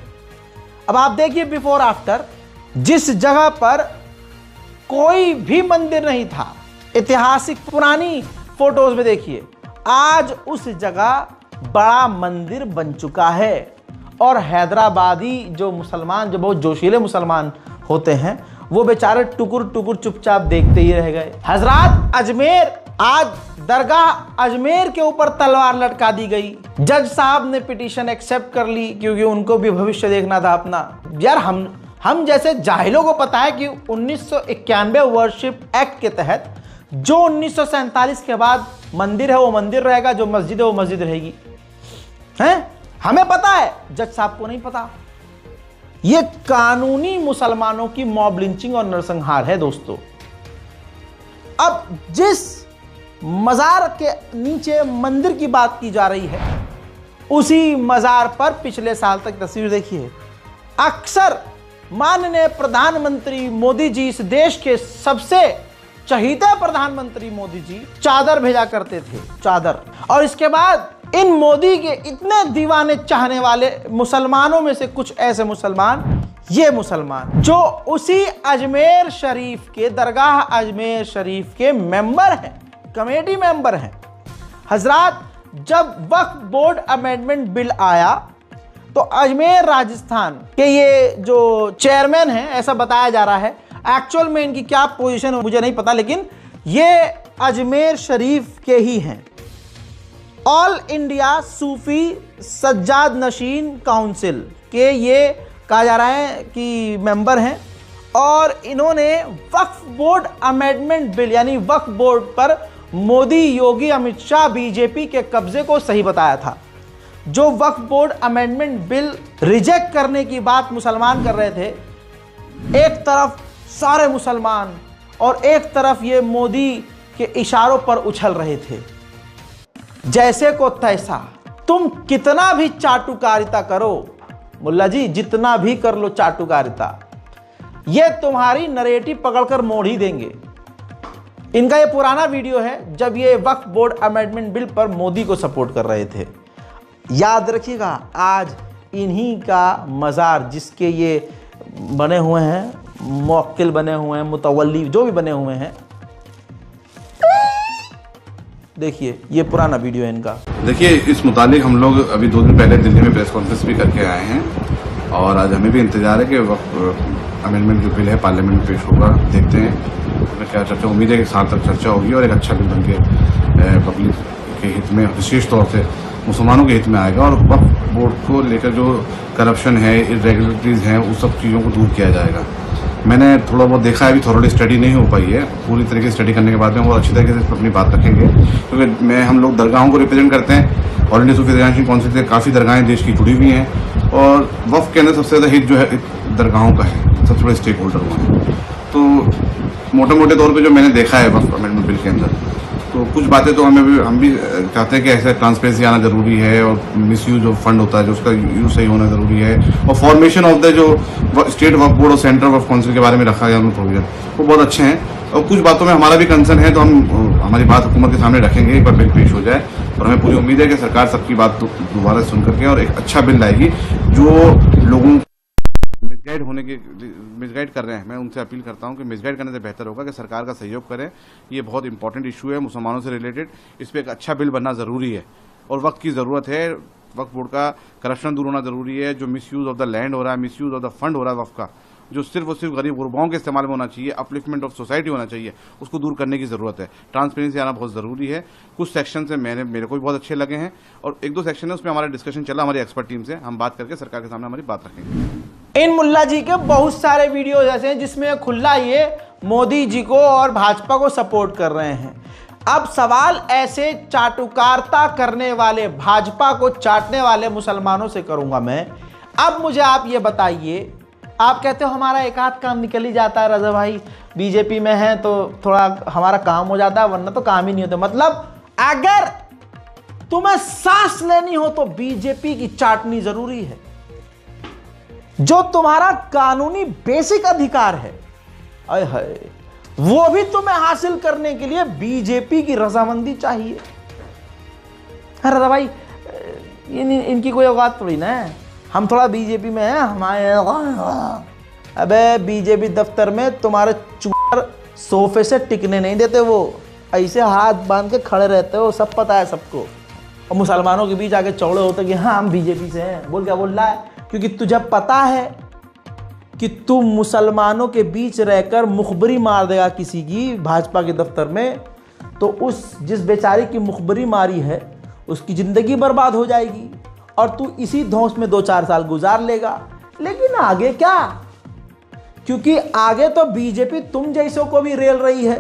अब आप देखिए बिफोर आफ्टर, जिस जगह पर कोई भी मंदिर नहीं था, ऐतिहासिक पुरानी फोटोज में देखिए, आज उस जगह बड़ा मंदिर बन चुका है। और हैदराबादी जो मुसलमान, जो बहुत जोशीले मुसलमान होते हैं, वो बेचारे टुकुर टुकुर चुपचाप देखते ही रह गए। हजरात अजमेर, आज दरगाह अजमेर के ऊपर तलवार लटका दी गई। जज साहब ने पिटीशन एक्सेप्ट कर ली क्योंकि उनको भी भविष्य देखना था अपना। यार हम जैसे जाहिलों को पता है कि 1991 वर्शिप एक्ट के तहत जो 1947 के बाद मंदिर है वो मंदिर रहेगा, जो मस्जिद है वो मस्जिद रहेगी। हैं? हमें पता है, जज साहब को नहीं पता। यह कानूनी मुसलमानों की मॉब लिंचिंग और नरसंहार है दोस्तों। अब जिस मजार के नीचे मंदिर की बात की जा रही है, उसी मजार पर पिछले साल तक तस्वीर देखिए, अक्सर माननीय प्रधानमंत्री मोदी जी, इस देश के सबसे चहीते प्रधानमंत्री मोदी जी, चादर भेजा करते थे, चादर। और इसके बाद इन मोदी के इतने दीवाने चाहने वाले मुसलमानों में से कुछ ऐसे मुसलमान, ये मुसलमान जो उसी अजमेर शरीफ के, दरगाह अजमेर शरीफ के मेंबर हैं, कमेटी मेंबर हैं। हजरात, जब वक्फ बोर्ड अमेंडमेंट बिल आया तो अजमेर राजस्थान के ये जो चेयरमैन हैं, ऐसा बताया जा रहा है, एक्चुअल में इनकी क्या पोजीशन है मुझे नहीं पता, लेकिन ये अजमेर शरीफ के ही हैं। ऑल इंडिया सूफी सज्जाद नशीन काउंसिल के ये कहा जा रहा है कि मेंबर हैं। और इन्होंने वक्फ बोर्ड अमेंडमेंट बिल, यानी वक्फ बोर्ड पर मोदी, योगी, अमित शाह, बीजेपी के कब्जे को सही बताया था। जो वक्फ बोर्ड अमेंडमेंट बिल रिजेक्ट करने की बात मुसलमान कर रहे थे, एक तरफ सारे मुसलमान और एक तरफ ये मोदी के इशारों पर उछल रहे थे। जैसे को तैसा, तुम कितना भी चाटुकारिता करो मुल्ला जी, जितना भी कर लो चाटुकारिता, ये तुम्हारी नरेटिव पकड़कर मोड़ ही देंगे। इनका ये पुराना वीडियो है जब ये वक्फ बोर्ड अमेंडमेंट बिल पर मोदी को सपोर्ट कर रहे थे। याद रखिएगा, आज इन्हीं का मज़ार, जिसके ये बने हुए हैं, मुवक्किल बने हुए हैं, मुतवल्ली जो भी बने हुए हैं, देखिए ये पुराना वीडियो है इनका। देखिए, इस मुतालिक हम लोग अभी 2 दिन पहले दिल्ली में प्रेस कॉन्फ्रेंस भी करके आए हैं और आज हमें भी इंतजार है कि वक्त अमेंडमेंट जो बिल है पार्लियामेंट में पेश होगा। देखते हैं तो क्या चर्चा, उम्मीद है कि साल तक चर्चा होगी और एक अच्छा बिल बन के पब्लिक के हित में, विशेष तौर से मुसलमानों के हित में आएगा और वक्फ बोर्ड को लेकर जो करप्शन है, इरेगुलरिटीज़ हैं, उस सब चीज़ों को दूर किया जाएगा। मैंने थोड़ा बहुत देखा है, अभी थोड़ी स्टडी नहीं हो पाई है, पूरी तरीके से स्टडी करने के बाद में बहुत अच्छी तरीके से अपनी बात रखेंगे, क्योंकि हम लोग दरगाहों को रिप्रेजेंट करते हैं। ऑल इंडिया सूफी फेडरेशन काउंसिल से काफ़ी दरगाहें देश की जुड़ी हुई हैं और वक्फ के अंदर सबसे ज़्यादा हित जो है दरगाहों का है, सबसे बड़े स्टेक होल्डर हुआ है। तो मोटे मोटे तौर पर जो मैंने देखा है वक्फ अमेंडमेंट बिल के अंदर, तो कुछ बातें तो हम भी चाहते हैं कि ऐसे ट्रांसपेरेंसी आना जरूरी है और मिसयूज ऑफ फंड होता है जो उसका यूज सही होना जरूरी है, और फॉर्मेशन ऑफ द जो स्टेट वक्फ बोर्ड और सेंट्रल वक्फ काउंसिल के बारे में रखा गया उनमें प्रोविजन, वो बहुत अच्छे हैं। और कुछ बातों में हमारा भी कंसर्न है, तो हम हमारी बात हुकूमत के सामने रखेंगे एक बार बिल पेश हो जाए, और हमें पूरी उम्मीद है कि सरकार सबकी बात दोबारा सुन करके और एक अच्छा बिल लाएगी जो लोगों मिसगाइड कर रहे हैं। मैं उनसे अपील करता हूं कि मिसगाइड करने से बेहतर होगा कि सरकार का सहयोग करें। ये बहुत इंपॉर्टेंट इशू है मुसलमानों से रिलेटेड, इस पर एक अच्छा बिल बनना ज़रूरी है और वक्त की ज़रूरत है। वक्फ बोर्ड का करप्शन दूर होना ज़रूरी है, जो मिसयूज़ ऑफ द लैंड हो रहा है, मिसयूज़ ऑफ द फंड हो रहा है वक्फ का, जो सिर्फ और सिर्फ गरीब गुरबाओं के इस्तेमाल में होना चाहिए, अपलिफ्टमेंट ऑफ सोसाइटी होना चाहिए, उसको दूर करने की ज़रूरत है। ट्रांसपेरेंसी आना बहुत ज़रूरी है। कुछ सेक्शन से मेरे को भी बहुत अच्छे लगे हैं और 1-2 सेक्शन है उसमें हमारा डिस्कशन चला हमारी एक्सपर्ट टीम से, हम बात करके सरकार के सामने हमारी बात रखेंगे। इन मुल्ला जी के बहुत सारे वीडियो ऐसे हैं जिसमें खुला ये मोदी जी को और भाजपा को सपोर्ट कर रहे हैं। अब सवाल ऐसे चाटुकारिता करने वाले, भाजपा को चाटने वाले मुसलमानों से करूंगा मैं। अब मुझे आप ये बताइए, आप कहते हो हमारा एक आध काम निकल ही जाता है रजा भाई, बीजेपी में है तो थोड़ा हमारा काम हो जाता है, वरना तो काम ही नहीं होता। मतलब अगर तुम्हें सांस लेनी हो तो बीजेपी की चाटनी जरूरी है, जो तुम्हारा कानूनी बेसिक अधिकार है, अय हाय, वो भी तुम्हें हासिल करने के लिए बीजेपी की रजामंदी चाहिए। रजा भाई इनकी कोई औकात थोड़ी ना है, हम थोड़ा बीजेपी में हैं, हमारे अबे बीजेपी दफ्तर में तुम्हारे चूर सोफे से टिकने नहीं देते, वो ऐसे हाथ बांध के खड़े रहते हो, सब पता है सबको। और मुसलमानों के बीच आके चौड़े होते कि हाँ हम बीजेपी से हैं, बोल क्या बोल रहा है, क्योंकि तुझे पता है कि तू मुसलमानों के बीच रहकर मुखबरी मार देगा किसी की भाजपा के दफ्तर में, तो उस जिस बेचारी की मुखबरी मारी है उसकी ज़िंदगी बर्बाद हो जाएगी और तू इसी धौंस में 2-4 साल गुजार लेगा। लेकिन आगे क्या, क्योंकि आगे तो बीजेपी तुम जैसों को भी रेल रही है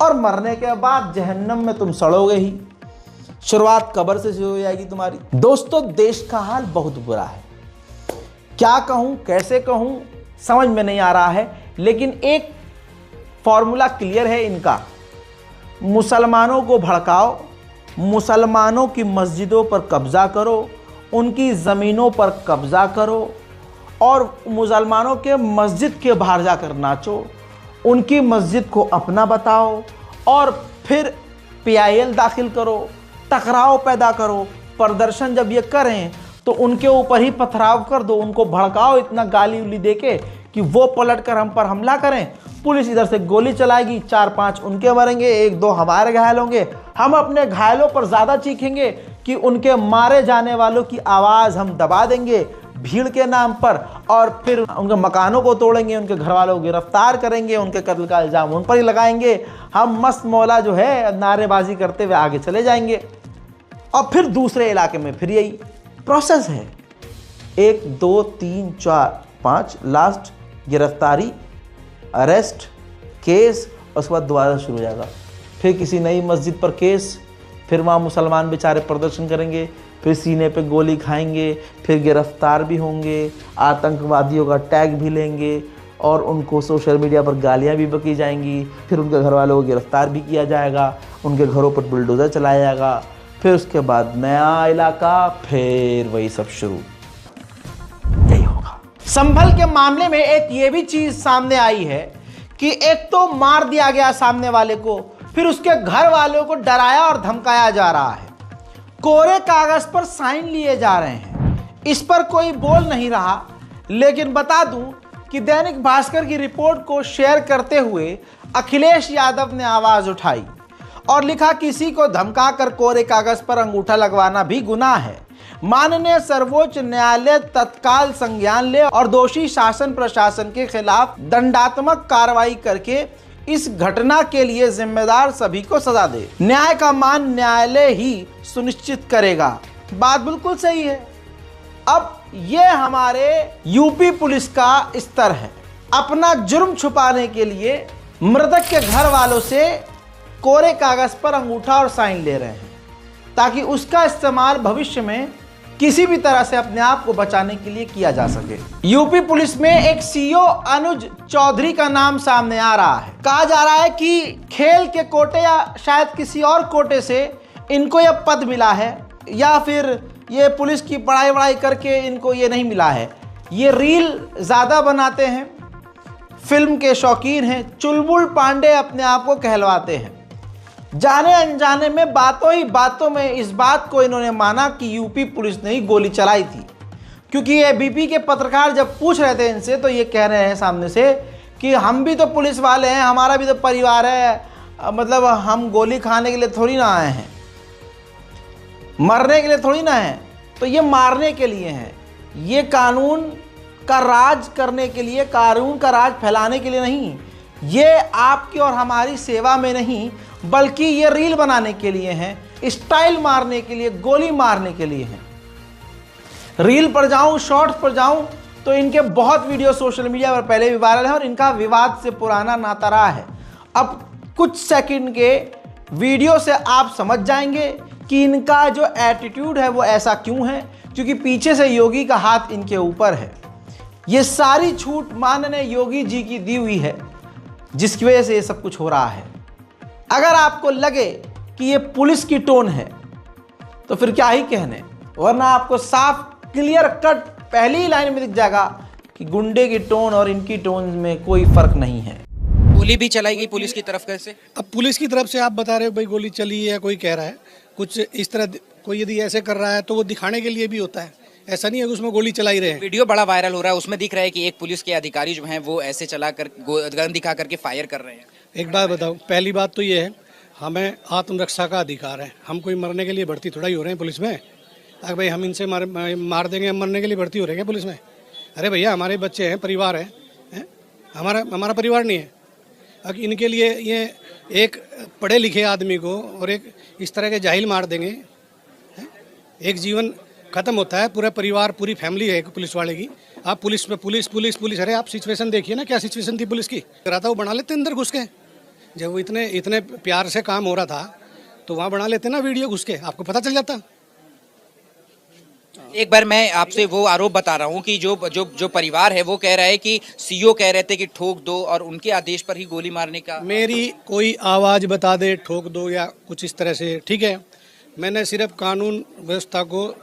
और मरने के बाद जहन्नम में तुम सड़ोगे ही। शुरुआत कब्र से शुरू हो जाएगी तुम्हारी। दोस्तों, देश का हाल बहुत बुरा है। क्या कहूं, कैसे कहूं, समझ में नहीं आ रहा है। लेकिन एक फॉर्मूला क्लियर है इनका, मुसलमानों को भड़काओ, मुसलमानों की मस्जिदों पर कब्जा करो, उनकी ज़मीनों पर कब्जा करो और मुसलमानों के मस्जिद के बाहर जाकर नाचो, उनकी मस्जिद को अपना बताओ और फिर PIL दाखिल करो, टकराव पैदा करो। प्रदर्शन जब ये करें तो उनके ऊपर ही पथराव कर दो, उनको भड़काओ इतना गाली उली देके कि वो पलट कर हम पर हमला करें। पुलिस इधर से गोली चलाएगी, 4-5 उनके मरेंगे, 1-2 हमारे घायल होंगे। हम अपने घायलों पर ज़्यादा चीखेंगे कि उनके मारे जाने वालों की आवाज़ हम दबा देंगे भीड़ के नाम पर, और फिर उनके मकानों को तोड़ेंगे, उनके घर वालों को गिरफ्तार करेंगे, उनके कत्ल का इल्ज़ाम उन पर ही लगाएंगे। हम मस्त मौला जो है नारेबाजी करते हुए आगे चले जाएंगे। और फिर दूसरे इलाके में फिर यही प्रोसेस है, 1 2 3 4 5 लास्ट गिरफ्तारी, अरेस्ट, केस, और उसके बाद दोबारा शुरू हो जाएगा। फिर किसी नई मस्जिद पर केस, फिर वहाँ मुसलमान बेचारे प्रदर्शन करेंगे, फिर सीने पे गोली खाएंगे, फिर गिरफ्तार भी होंगे, आतंकवादियों का टैग भी लेंगे और उनको सोशल मीडिया पर गालियाँ भी बकी जाएंगी। फिर उनके घर वालों को गिरफ्तार भी किया जाएगा, उनके घरों पर बुलडोज़र चलाया जाएगा। फिर उसके बाद नया इलाका, फिर वही सब शुरू, यही होगा। संभल के मामले में एक ये भी चीज सामने आई है कि एक तो मार दिया गया सामने वाले को, फिर उसके घर वालों को डराया और धमकाया जा रहा है, कोरे कागज पर साइन लिए जा रहे हैं। इस पर कोई बोल नहीं रहा। लेकिन बता दूं कि दैनिक भास्कर की रिपोर्ट को शेयर करते हुए अखिलेश यादव ने आवाज उठाई और लिखा, किसी को धमकाकर कोरे कागज पर अंगूठा लगवाना भी गुनाह है। माननीय सर्वोच्च न्यायालय तत्काल संज्ञान ले और दोषी शासन प्रशासन के खिलाफ दंडात्मक कार्रवाई करके इस घटना के लिए जिम्मेदार सभी को सजा दे। न्याय का मान न्यायालय ही सुनिश्चित करेगा। बात बिल्कुल सही है। अब ये हमारे यूपी पुलिस का स्तर है। अपना जुर्म छुपाने के लिए मृतक के घर वालों से कोरे कागज पर अंगूठा और साइन ले रहे हैं ताकि उसका इस्तेमाल भविष्य में किसी भी तरह से अपने आप को बचाने के लिए किया जा सके। यूपी पुलिस में एक CO अनुज चौधरी का नाम सामने आ रहा है। कहा जा रहा है कि खेल के कोटे या शायद किसी और कोटे से इनको यह पद मिला है, या फिर ये पुलिस की पढ़ाई करके इनको ये नहीं मिला है। ये रील ज़्यादा बनाते हैं, फिल्म के शौकीन हैं, चुलबुल पांडे अपने आप को कहलवाते हैं। जाने अनजाने में बातों ही बातों में इस बात को इन्होंने माना कि यूपी पुलिस ने ही गोली चलाई थी, क्योंकि ABP के पत्रकार जब पूछ रहे थे इनसे तो ये कह रहे हैं सामने से कि हम भी तो पुलिस वाले हैं, हमारा भी तो परिवार है, मतलब हम गोली खाने के लिए थोड़ी ना आए हैं, मरने के लिए थोड़ी ना हैं, तो ये मारने के लिए हैं। ये कानून का राज करने के लिए, कानून का राज फैलाने के लिए नहीं, ये आपकी और हमारी सेवा में नहीं, बल्कि ये रील बनाने के लिए हैं, स्टाइल मारने के लिए, गोली मारने के लिए हैं। रील पर जाऊं, शॉर्ट्स पर जाऊं तो इनके बहुत वीडियो सोशल मीडिया पर पहले भी वायरल है और इनका विवाद से पुराना नाता रहा है। अब कुछ सेकंड के वीडियो से आप समझ जाएंगे कि इनका जो एटीट्यूड है वो ऐसा क्यों है, क्योंकि पीछे से योगी का हाथ इनके ऊपर है। ये सारी छूट माननीय योगी जी की दी हुई है, जिसकी वजह से ये सब कुछ हो रहा है। अगर आपको लगे कि ये पुलिस की टोन है तो फिर क्या ही कहने, वरना आपको साफ क्लियर कट पहली ही लाइन में दिख जाएगा कि गुंडे की टोन और इनकी टोन में कोई फर्क नहीं है। गोली भी चलाई गई पुलिस की तरफ कैसे? अब पुलिस की तरफ से आप बता रहे हो भाई गोली चली है, कोई कह रहा है कुछ इस तरह, कोई यदि ऐसे कर रहा है तो वो दिखाने के लिए भी होता है, ऐसा नहीं है कि उसमें गोली चलाई रहे हैं। वीडियो बड़ा वायरल हो रहा है, उसमें दिख रहा है कि एक पुलिस के अधिकारी जो हैं वो ऐसे चला कर गन दिखा करके फायर कर रहे हैं। एक बात बताओ, पहली बात तो ये है हमें आत्मरक्षा का अधिकार है। हम कोई मरने के लिए भर्ती थोड़ा ही हो रहे हैं पुलिस में। अगर भाई हम इनसे मार देंगे, हम मरने के लिए भर्ती हो रहे हैं पुलिस में? अरे भैया हमारे बच्चे हैं, परिवार है? हमारा परिवार नहीं है? अगर इनके लिए ये एक पढ़े लिखे आदमी को और एक इस तरह के जाहिल मार देंगे, एक जीवन खत्म होता है, पूरा परिवार, पूरी फैमिली है पुलिस वाले की। आप पुलिस पे पुलिस, अरे आप सिचुएशन देखिए ना, क्या सिचुएशन थी पुलिस की। रहा था वो बना लेते अंदर घुस के। जब वो इतने प्यार से काम हो रहा था तो वहाँ बना लेते ना वीडियो घुस के, आपको पता चल जाता। एक बार मैं आपसे वो आरोप बता रहा हूँ कि जो परिवार है वो कह रहा है कि सीओ कह रहे थे कि ठोक दो और उनके आदेश पर ही गोली मारने का। मेरी कोई आवाज़ बता दे, ठोक दो या कुछ इस तरह से, ठीक है। मैंने सिर्फ कानून व्यवस्था को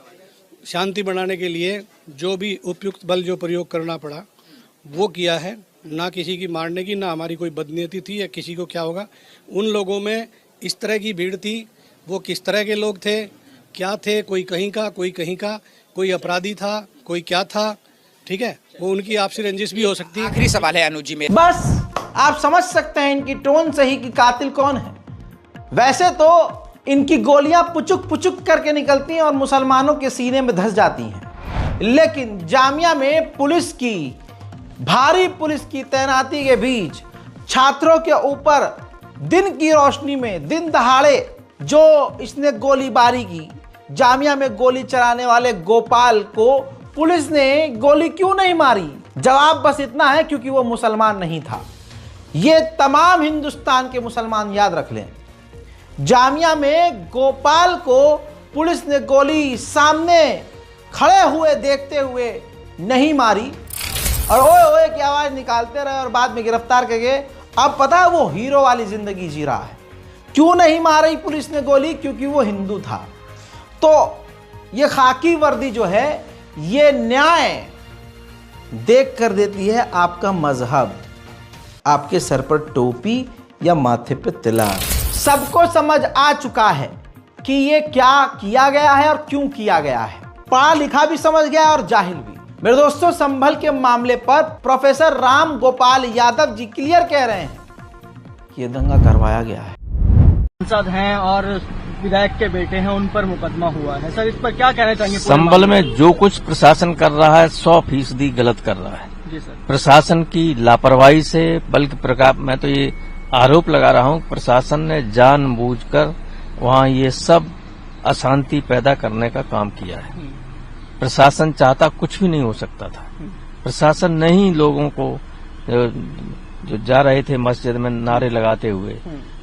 शांति बनाने के लिए जो भी उपयुक्त बल जो प्रयोग करना पड़ा वो किया है, ना किसी की मारने की, ना हमारी कोई बदनीयती थी या किसी को क्या होगा। उन लोगों में इस तरह की भीड़ थी, वो किस तरह के लोग थे, क्या थे, कोई कहीं का, कोई कहीं का, कोई अपराधी था, कोई क्या था, ठीक है। वो उनकी आपसी रंजिश भी हो सकती है। आखिरी सवाल है अनुज जी मेरा। बस आप समझ सकते हैं इनकी टोन से ही कि कातिल कौन है। वैसे तो इनकी गोलियां पुचुक पुचुक करके निकलती हैं और मुसलमानों के सीने में धंस जाती हैं, लेकिन जामिया में पुलिस की, भारी पुलिस की तैनाती के बीच छात्रों के ऊपर दिन की रोशनी में, दिन दहाड़े जो इसने गोलीबारी की, जामिया में गोली चलाने वाले गोपाल को पुलिस ने गोली क्यों नहीं मारी? जवाब बस इतना है, क्योंकि वो मुसलमान नहीं था। ये तमाम हिंदुस्तान के मुसलमान याद रख लें। जामिया में गोपाल को पुलिस ने गोली सामने खड़े हुए देखते हुए नहीं मारी और ओए ओए की आवाज निकालते रहे और बाद में गिरफ्तार करके अब पता है वो हीरो वाली जिंदगी जी रहा है। क्यों नहीं मारी पुलिस ने गोली? क्योंकि वो हिंदू था। तो ये खाकी वर्दी जो है ये न्याय देख कर देती है आपका मजहब, आपके सर पर टोपी या माथे पे तिलक। सबको समझ आ चुका है कि ये क्या किया गया है और क्यों किया गया है। पढ़ा लिखा भी समझ गया और जाहिल भी। मेरे दोस्तों, संभल के मामले पर प्रोफेसर राम गोपाल यादव जी क्लियर कह रहे हैं कि ये दंगा करवाया गया है। सांसद हैं और विधायक के बेटे हैं, उन पर मुकदमा हुआ है। सर, इस पर क्या कहना चाहेंगे? संभल में जो कुछ प्रशासन कर रहा है 100% गलत कर रहा है। जी सर। प्रशासन की लापरवाही से, बल्कि प्रकार मैं तो ये आरोप लगा रहा हूं, प्रशासन ने जानबूझकर वहां ये सब अशांति पैदा करने का काम किया है। प्रशासन चाहता कुछ भी नहीं हो सकता था। प्रशासन ने ही लोगों को जो जा रहे थे मस्जिद में नारे लगाते हुए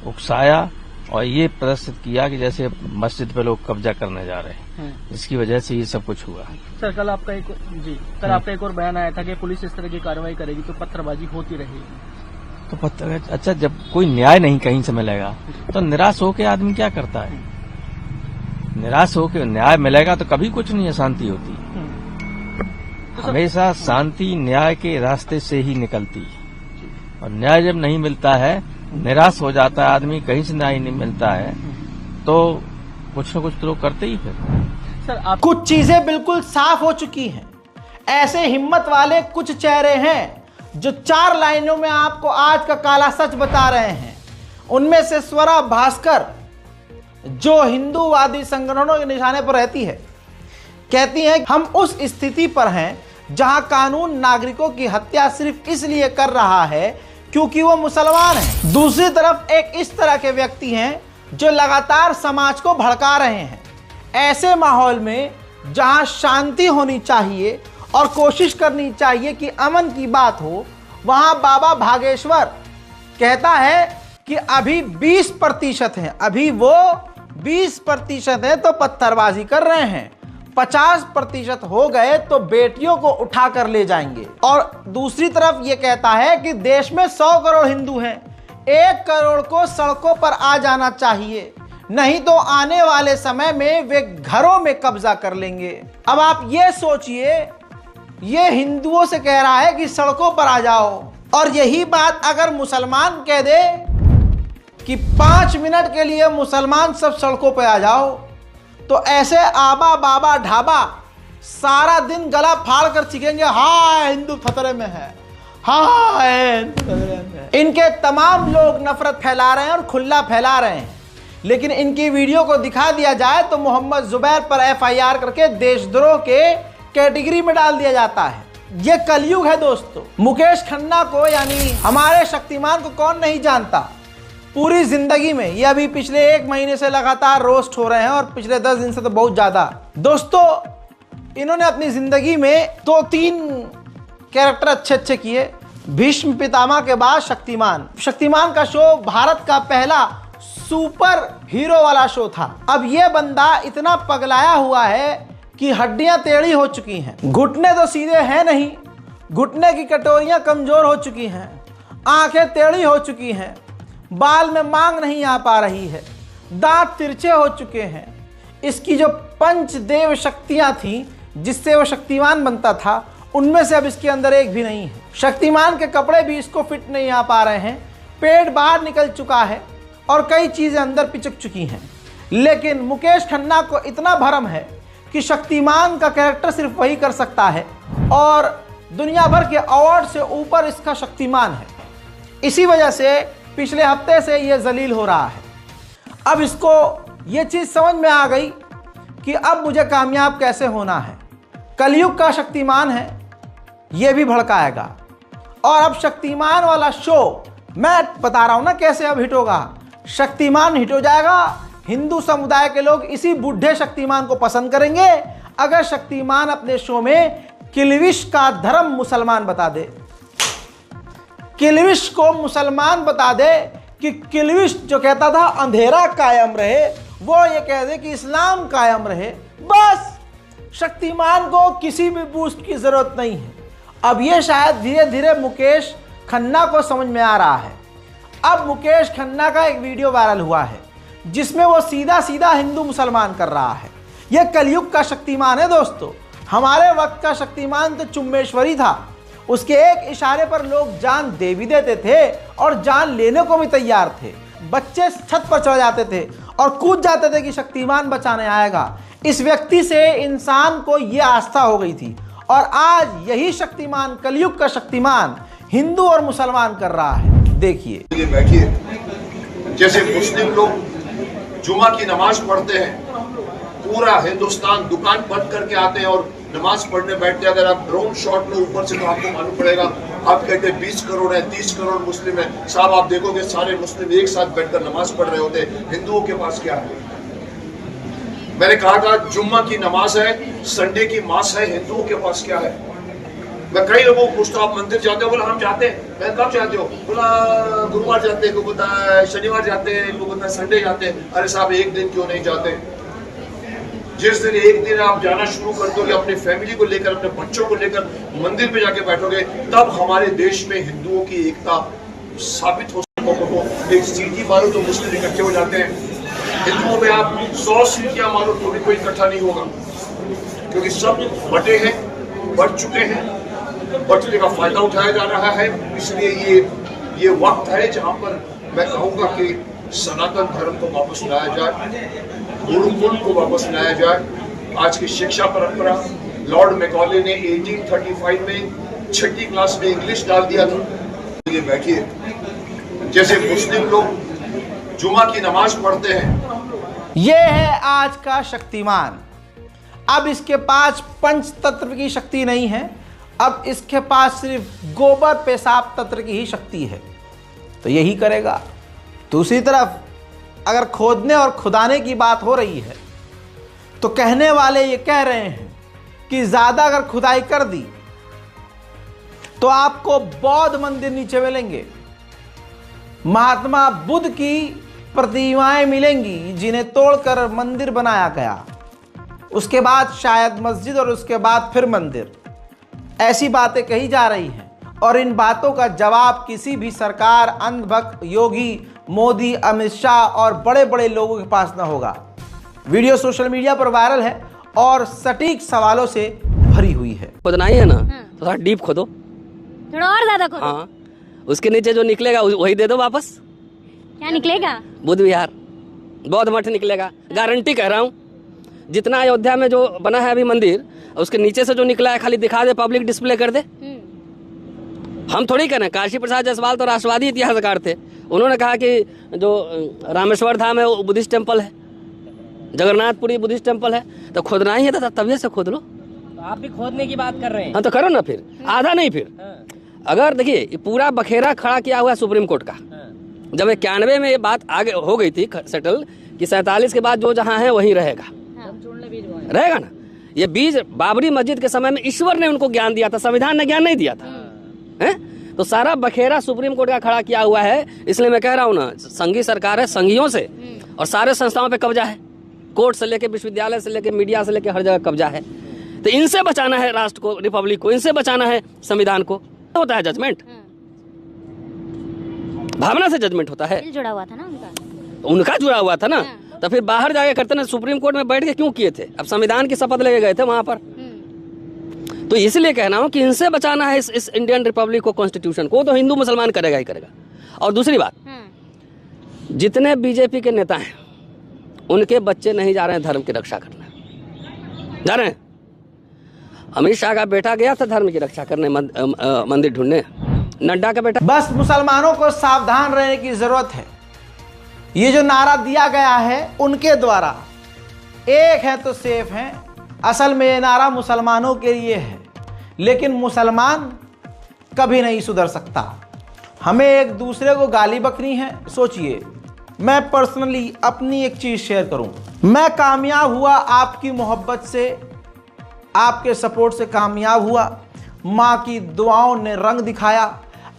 उकसाया और ये प्रदर्शित किया कि जैसे मस्जिद पे लोग कब्जा करने जा रहे हैं। इसकी वजह से ये सब कुछ हुआ। सर, कल आपका एक और बयान आया था कि पुलिस इस तरह की कार्रवाई करेगी तो पत्थरबाजी होती रहेगी। तो अच्छा, जब कोई न्याय नहीं कहीं से मिलेगा तो निराश होकर आदमी क्या करता है? निराश होकर न्याय मिलेगा तो कभी कुछ नहीं अशांति होती। हमेशा शांति न्याय के रास्ते से ही निकलती है और न्याय जब नहीं मिलता है, निराश हो जाता है आदमी, कहीं से न्याय नहीं मिलता है तो कुछ न कुछ तो लोग करते ही। फिर सर, कुछ चीजें बिल्कुल साफ हो चुकी हैं। ऐसे हिम्मत वाले कुछ चेहरे हैं जो 4 लाइनों में आपको आज का काला सच बता रहे हैं। उनमें से स्वरा भास्कर, जो हिंदूवादी संगठनों के निशाने पर रहती है, कहती है हम उस स्थिति पर हैं जहां कानून नागरिकों की हत्या सिर्फ इसलिए कर रहा है क्योंकि वो मुसलमान हैं। दूसरी तरफ एक इस तरह के व्यक्ति हैं जो लगातार समाज को भड़का रहे हैं। ऐसे माहौल में जहां शांति होनी चाहिए और कोशिश करनी चाहिए कि अमन की बात हो, वहां बाबा भागेश्वर कहता है कि अभी 20% है, अभी वो 20% है तो पत्थरबाजी कर रहे हैं, 50% हो गए तो बेटियों को उठा कर ले जाएंगे। और दूसरी तरफ ये कहता है कि देश में 100 करोड़ हिंदू हैं, 1 करोड़ को सड़कों पर आ जाना चाहिए, नहीं तो आने वाले समय में वे घरों में कब्जा कर लेंगे। अब आप ये सोचिए, ये हिंदुओं से कह रहा है कि सड़कों पर आ जाओ, और यही बात अगर मुसलमान कह दे कि 5 मिनट के लिए मुसलमान सब सड़कों पर आ जाओ, तो ऐसे आबा बाबा ढाबा सारा दिन गला फाड़ कर चिखेंगे, हाँ हिंदू खतरे में है, हाँ हिंदू खतरे में है। इनके तमाम लोग नफरत फैला रहे हैं और खुला फैला रहे हैं, लेकिन इनकी वीडियो को दिखा दिया जाए तो मोहम्मद जुबैर पर FIR करके देशद्रोह के कैटेगरी में डाल दिया जाता है। ये कलयुग है दोस्तों। मुकेश खन्ना को, यानी हमारे शक्तिमान को कौन नहीं जानता पूरी जिंदगी में। ये अभी पिछले 1 महीने से लगातार रोस्ट हो रहे हैं और पिछले 10 दिन से तो बहुत ज्यादा। दोस्तों, इन्होंने अपनी जिंदगी में 2-3 कैरेक्टर अच्छे किए। भीष्म पितामह के बाद शक्तिमान का शो भारत का पहला सुपर हीरो वाला शो था। अब ये बंदा इतना पगलाया हुआ है कि हड्डियां टेढ़ी हो चुकी हैं, घुटने तो सीधे हैं नहीं, घुटने की कटोरियां कमजोर हो चुकी हैं, आंखें टेढ़ी हो चुकी हैं, बाल में मांग नहीं आ पा रही है, दांत तिरछे हो चुके हैं। इसकी जो पंचदेव शक्तियां थी जिससे वो शक्तिमान बनता था, उनमें से अब इसके अंदर एक भी नहीं है। शक्तिमान के कपड़े भी इसको फिट नहीं आ पा रहे हैं, पेट बाहर निकल चुका है और कई चीजें अंदर पिचक चुकी हैं। लेकिन मुकेश खन्ना को इतना भरम है कि शक्तिमान का कैरेक्टर सिर्फ वही कर सकता है और दुनिया भर के अवार्ड से ऊपर इसका शक्तिमान है। इसी वजह से पिछले हफ्ते से ये जलील हो रहा है। अब इसको ये चीज समझ में आ गई कि अब मुझे कामयाब कैसे होना है। कलयुग का शक्तिमान है, ये भी भड़काएगा। और अब शक्तिमान वाला शो मैं बता रहा हूं ना कैसे अब हिट होगा। शक्तिमान हिट हो जाएगा, हिंदू समुदाय के लोग इसी बुढ़े शक्तिमान को पसंद करेंगे अगर शक्तिमान अपने शो में किल्विश का धर्म मुसलमान बता दे, किल्विश को मुसलमान बता दे कि किल्विश जो कहता था अंधेरा कायम रहे, वो ये कह दे कि इस्लाम कायम रहे। बस शक्तिमान को किसी भी बूस्ट की जरूरत नहीं है। अब ये शायद धीरे धीरे मुकेश खन्ना को समझ में आ रहा है। अब मुकेश खन्ना का एक वीडियो वायरल हुआ है जिसमें वो सीधा सीधा हिंदू मुसलमान कर रहा है। ये कलयुग का शक्तिमान है दोस्तों। हमारे वक्त का शक्तिमान तो चुम्बेश्वरी था, उसके एक इशारे पर लोग जान दे भी देते थे और जान लेने को भी तैयार थे। बच्चे छत पर चढ़ जाते थे और कूद जाते थे कि शक्तिमान बचाने आएगा। इस व्यक्ति से इंसान को ये आस्था हो गई थी और आज यही शक्तिमान, कलयुग का शक्तिमान, हिंदू और मुसलमान कर रहा है। देखिए, बैठिए। जैसे मुस्लिम लोग जुमा की नमाज पढ़ते हैं, पूरा हिंदुस्तान दुकान बंद करके आते हैं और नमाज पढ़ने बैठते हैं। अगर आप ड्रोन शॉट लो ऊपर से तो आपको मालूम पड़ेगा। आप कहते हैं 20 करोड़ है, 30 करोड़ मुस्लिम है। साहब आप देखोगे सारे मुस्लिम एक साथ बैठकर नमाज पढ़ रहे होते हैं। हिंदुओं के पास क्या है? मैंने कहा था जुम्मा की नमाज है, संडे की मास है, हिंदुओं के पास क्या है? मैं कई लोगों को पूछता हूँ आप मंदिर जाते हो? बोला हम जाते हैं। मैं कब जाते हो? बोला गुरुवार जाते हैं, को बोलता है शनिवार जाते हैं, को बोलता है संडे जाते हैं। अरे साहब एक दिन क्यों नहीं जाते? जिस दिन एक दिन आप जाना शुरू कर दोगे अपनी फैमिली को लेकर, अपने बच्चों को लेकर मंदिर पे जाके बैठोगे, तब हमारे देश में हिंदुओं की एकता साबित हो सकती है। एक सीटी मारो तो मुस्लिम इकट्ठे हो जाते हैं। हिंदुओं में आप 100 सीटियां मारो तो भी कोई इकट्ठा नहीं होगा, क्योंकि सब बटे हैं, बढ़ चुके हैं, बटने का फायदा उठाया जा रहा है। इसलिए ये वक्त है जहां पर मैं कहूंगा कि सनातन धर्म को वापस लाया जाए, गुरुकुल को वापस लाया जाए। आज की शिक्षा परंपरा, लॉर्ड मैकॉले ने 1835 में 6ठी क्लास में इंग्लिश डाल दिया था। ये बैठिए। जैसे मुस्लिम लोग जुमा की नमाज पढ़ते हैं, ये है आज का शक्तिमान। अब इसके पास पंच तत्व की शक्ति नहीं है, अब इसके पास सिर्फ गोबर पेशाब तत्व की ही शक्ति है, तो यही करेगा। दूसरी तरफ अगर खोदने और खुदाने की बात हो रही है तो कहने वाले ये कह रहे हैं कि ज्यादा अगर खुदाई कर दी तो आपको बौद्ध मंदिर नीचे मिलेंगे, महात्मा बुद्ध की प्रतिमाएं मिलेंगी जिन्हें तोड़कर मंदिर बनाया गया, उसके बाद शायद मस्जिद और उसके बाद फिर मंदिर। ऐसी बातें कही जा रही हैं और इन बातों का जवाब किसी भी सरकार, अंधभक्त, योगी, मोदी, अमित शाह और बड़े बड़े लोगों के पास न होगा। वीडियो सोशल मीडिया पर वायरल है और सटीक सवालों से भरी हुई है। खोदना ही है ना, तो थोड़ा डीप खोदो, थोड़ा और ज्यादा खोदो। हाँ, उसके नीचे जो निकलेगा वही दे दो वापस। क्या निकलेगा? बुद्ध विहार, बौद्ध मठ निकलेगा, गारंटी कह रहा हूँ। जितना अयोध्या में जो बना है अभी मंदिर, उसके नीचे से जो निकला है खाली दिखा दे, पब्लिक डिस्प्ले कर दे। हम थोड़ी करें। काशी प्रसाद जायसवाल तो राष्ट्रवादी इतिहासकार थे, उन्होंने कहा कि जो रामेश्वर धाम है वो बुद्धिस्ट टेम्पल है, जगन्नाथपुरी बुद्धिस्ट टेम्पल है, तो खोदना ही है तो तभी से खोद लो। तो आप भी खोदने की बात कर रहे हैं? हाँ तो करो ना, फिर आधा नहीं। फिर अगर देखिए पूरा बखेरा खड़ा किया हुआ है सुप्रीम कोर्ट का, जब 91 में ये बात आगे हो गई थी सेटल कि 47 के बाद जो जहाँ है वहीं रहेगा, रहेगा ना। ये बीज बाबरी मस्जिद के समय में ईश्वर ने उनको ज्ञान दिया था, संविधान ने ज्ञान नहीं दिया था। है तो सारा बखेरा सुप्रीम कोर्ट का खड़ा किया हुआ है। इसलिए मैं कह रहा हूँ ना, संघीय सरकार है, संघियों से और सारे संस्थाओं पे कब्जा है, कोर्ट से लेके विश्वविद्यालय से लेके मीडिया से लेके हर जगह कब्जा है। तो इनसे बचाना है राष्ट्र को, रिपब्लिक को, इनसे बचाना है संविधान को। होता है जजमेंट, भावना से जजमेंट होता है। जुड़ा हुआ था ना उनका जुड़ा हुआ था ना, तो फिर बाहर जाके करते ना, सुप्रीम कोर्ट में बैठ के क्यों किए थे? अब संविधान की शपथ लेके गए थे वहां पर। तो इसलिए कह रहा हूं कि इनसे बचाना है इस इंडियन रिपब्लिक को, कॉन्स्टिट्यूशन को। तो हिंदू मुसलमान करेगा ही करेगा। और दूसरी बात, जितने बीजेपी के नेता हैं उनके बच्चे नहीं जा रहे हैं धर्म की रक्षा करने, जा रहे हैं। अमित शाह का बेटा गया था धर्म की रक्षा करने, मंदिर ढूंढने। नड्डा का बेटा। बस मुसलमानों को सावधान रहने की जरूरत है। ये जो नारा दिया गया है उनके द्वारा, एक है तो सेफ है, असल में ये नारा मुसलमानों के लिए है, लेकिन मुसलमान कभी नहीं सुधर सकता। हमें एक दूसरे को गाली बकनी है। सोचिए, मैं पर्सनली अपनी एक चीज शेयर करूं, मैं कामयाब हुआ आपकी मोहब्बत से, आपके सपोर्ट से कामयाब हुआ। माँ की दुआओं ने रंग दिखाया,